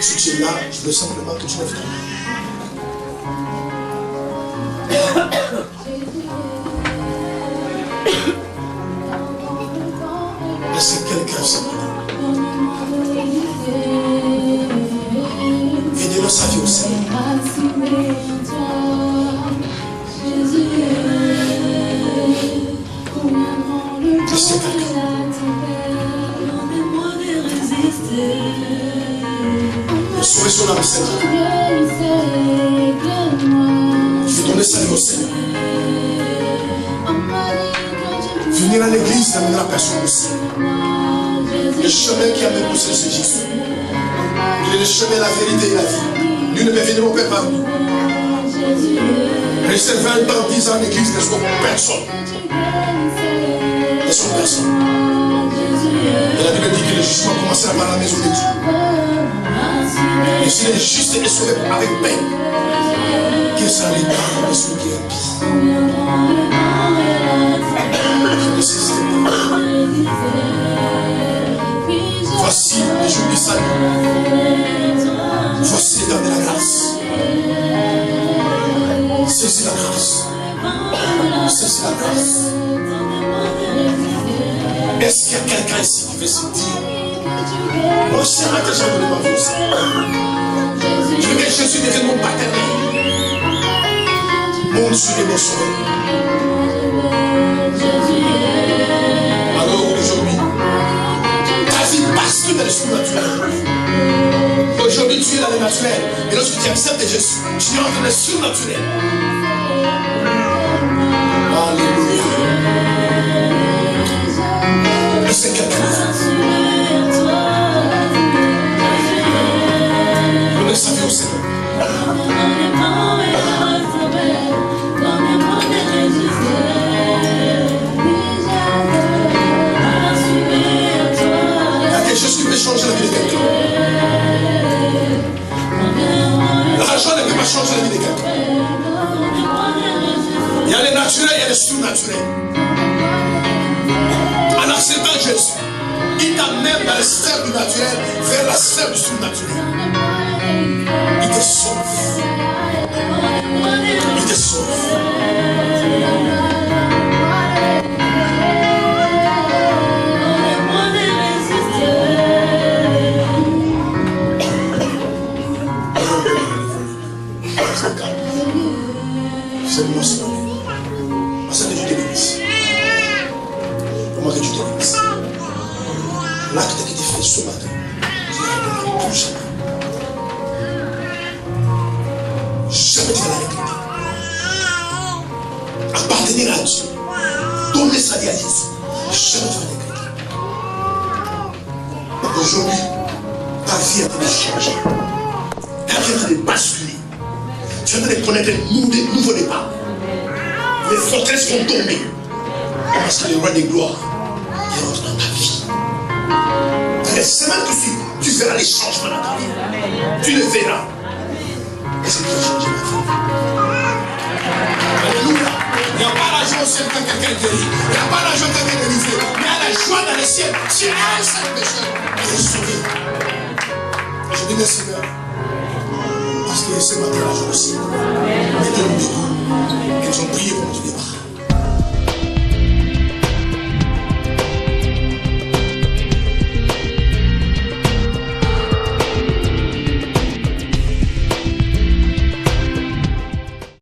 Si tu es là, je veux simplement que tu lèves ta main. Est-ce que quelqu'un se matin? Aidez-le sa vie au Seigneur. Est-ce que quelqu'un? Sauvez son âme, Seigneur. Je vais donner sa vie au Seigneur. Venir à l'église n'amènera personne aussi. Le chemin qui amène au Seigneur, c'est Jésus. Il est le chemin, la vérité et la vie. Lui ne peut venir au Père par nous. Rester 20 ans, 10 ans à l'église, ne soit personne. Ne soit personne. Et la Bible dit que le jugement commencera par la maison de Dieu. Et si les justes est sauvé avec peine, quel sera l'état de celui qui est impie? Voici les jours du salut. Voici les temps de la grâce. C'est la grâce. C'est la grâce. Est-ce qu'il y a quelqu'un ici qui veut se dire: oh, c'est un des gens de ma vie. Je veux que Jésus devienne mon paternel, mon Dieu et mon sauveur. Alors aujourd'hui, ta vie bascule dans le surnaturel. Aujourd'hui, tu es dans le naturel. Et lorsque tu acceptes Jésus, tu entres dans le surnaturel. Alléluia. Laissez quelqu'un. Donnez sa vie au Seigneur. Jésus peut changer la vie de quelqu'un. L'argent ne peut pas changer la vie de quelqu'un. Il y a le naturel, il y a le surnaturel. En acceptant Jésus, il t'amène dans la sphère du naturel vers la sphère du surnaturel. Il te sauve. Il te sauve. C'est mon Seigneur. Parce que Dieu te bénisse. Comment que Dieu te bénisse. L'acte qui te fait ce matin, tu vas le plus jamais. Jamais tu vas la regretter. Appartenir à Dieu, donner sa vie à Jésus, jamais tu vas la regretter. Aujourd'hui, ta vie est en train de changer. Ta vie est en train de basculer. Tu es en train de connaître un nouveau départ. Les forteresses vont tomber. Parce que le roi des gloires est rentré dans ta vie. Dans les semaines qui suivent, tu verras les changements dans ta vie. Tu le verras. Et c'est qui a changé ma vie. Alléluia. Il n'y a pas la joie au ciel quand quelqu'un est guéri. Il n'y a pas la joie quand quelqu'un est délivré. Mais il y a la joie dans le ciel. Si un seul pécheur est sauvé. Et je dis, Seigneur, parce que ce matin, la joie aussi.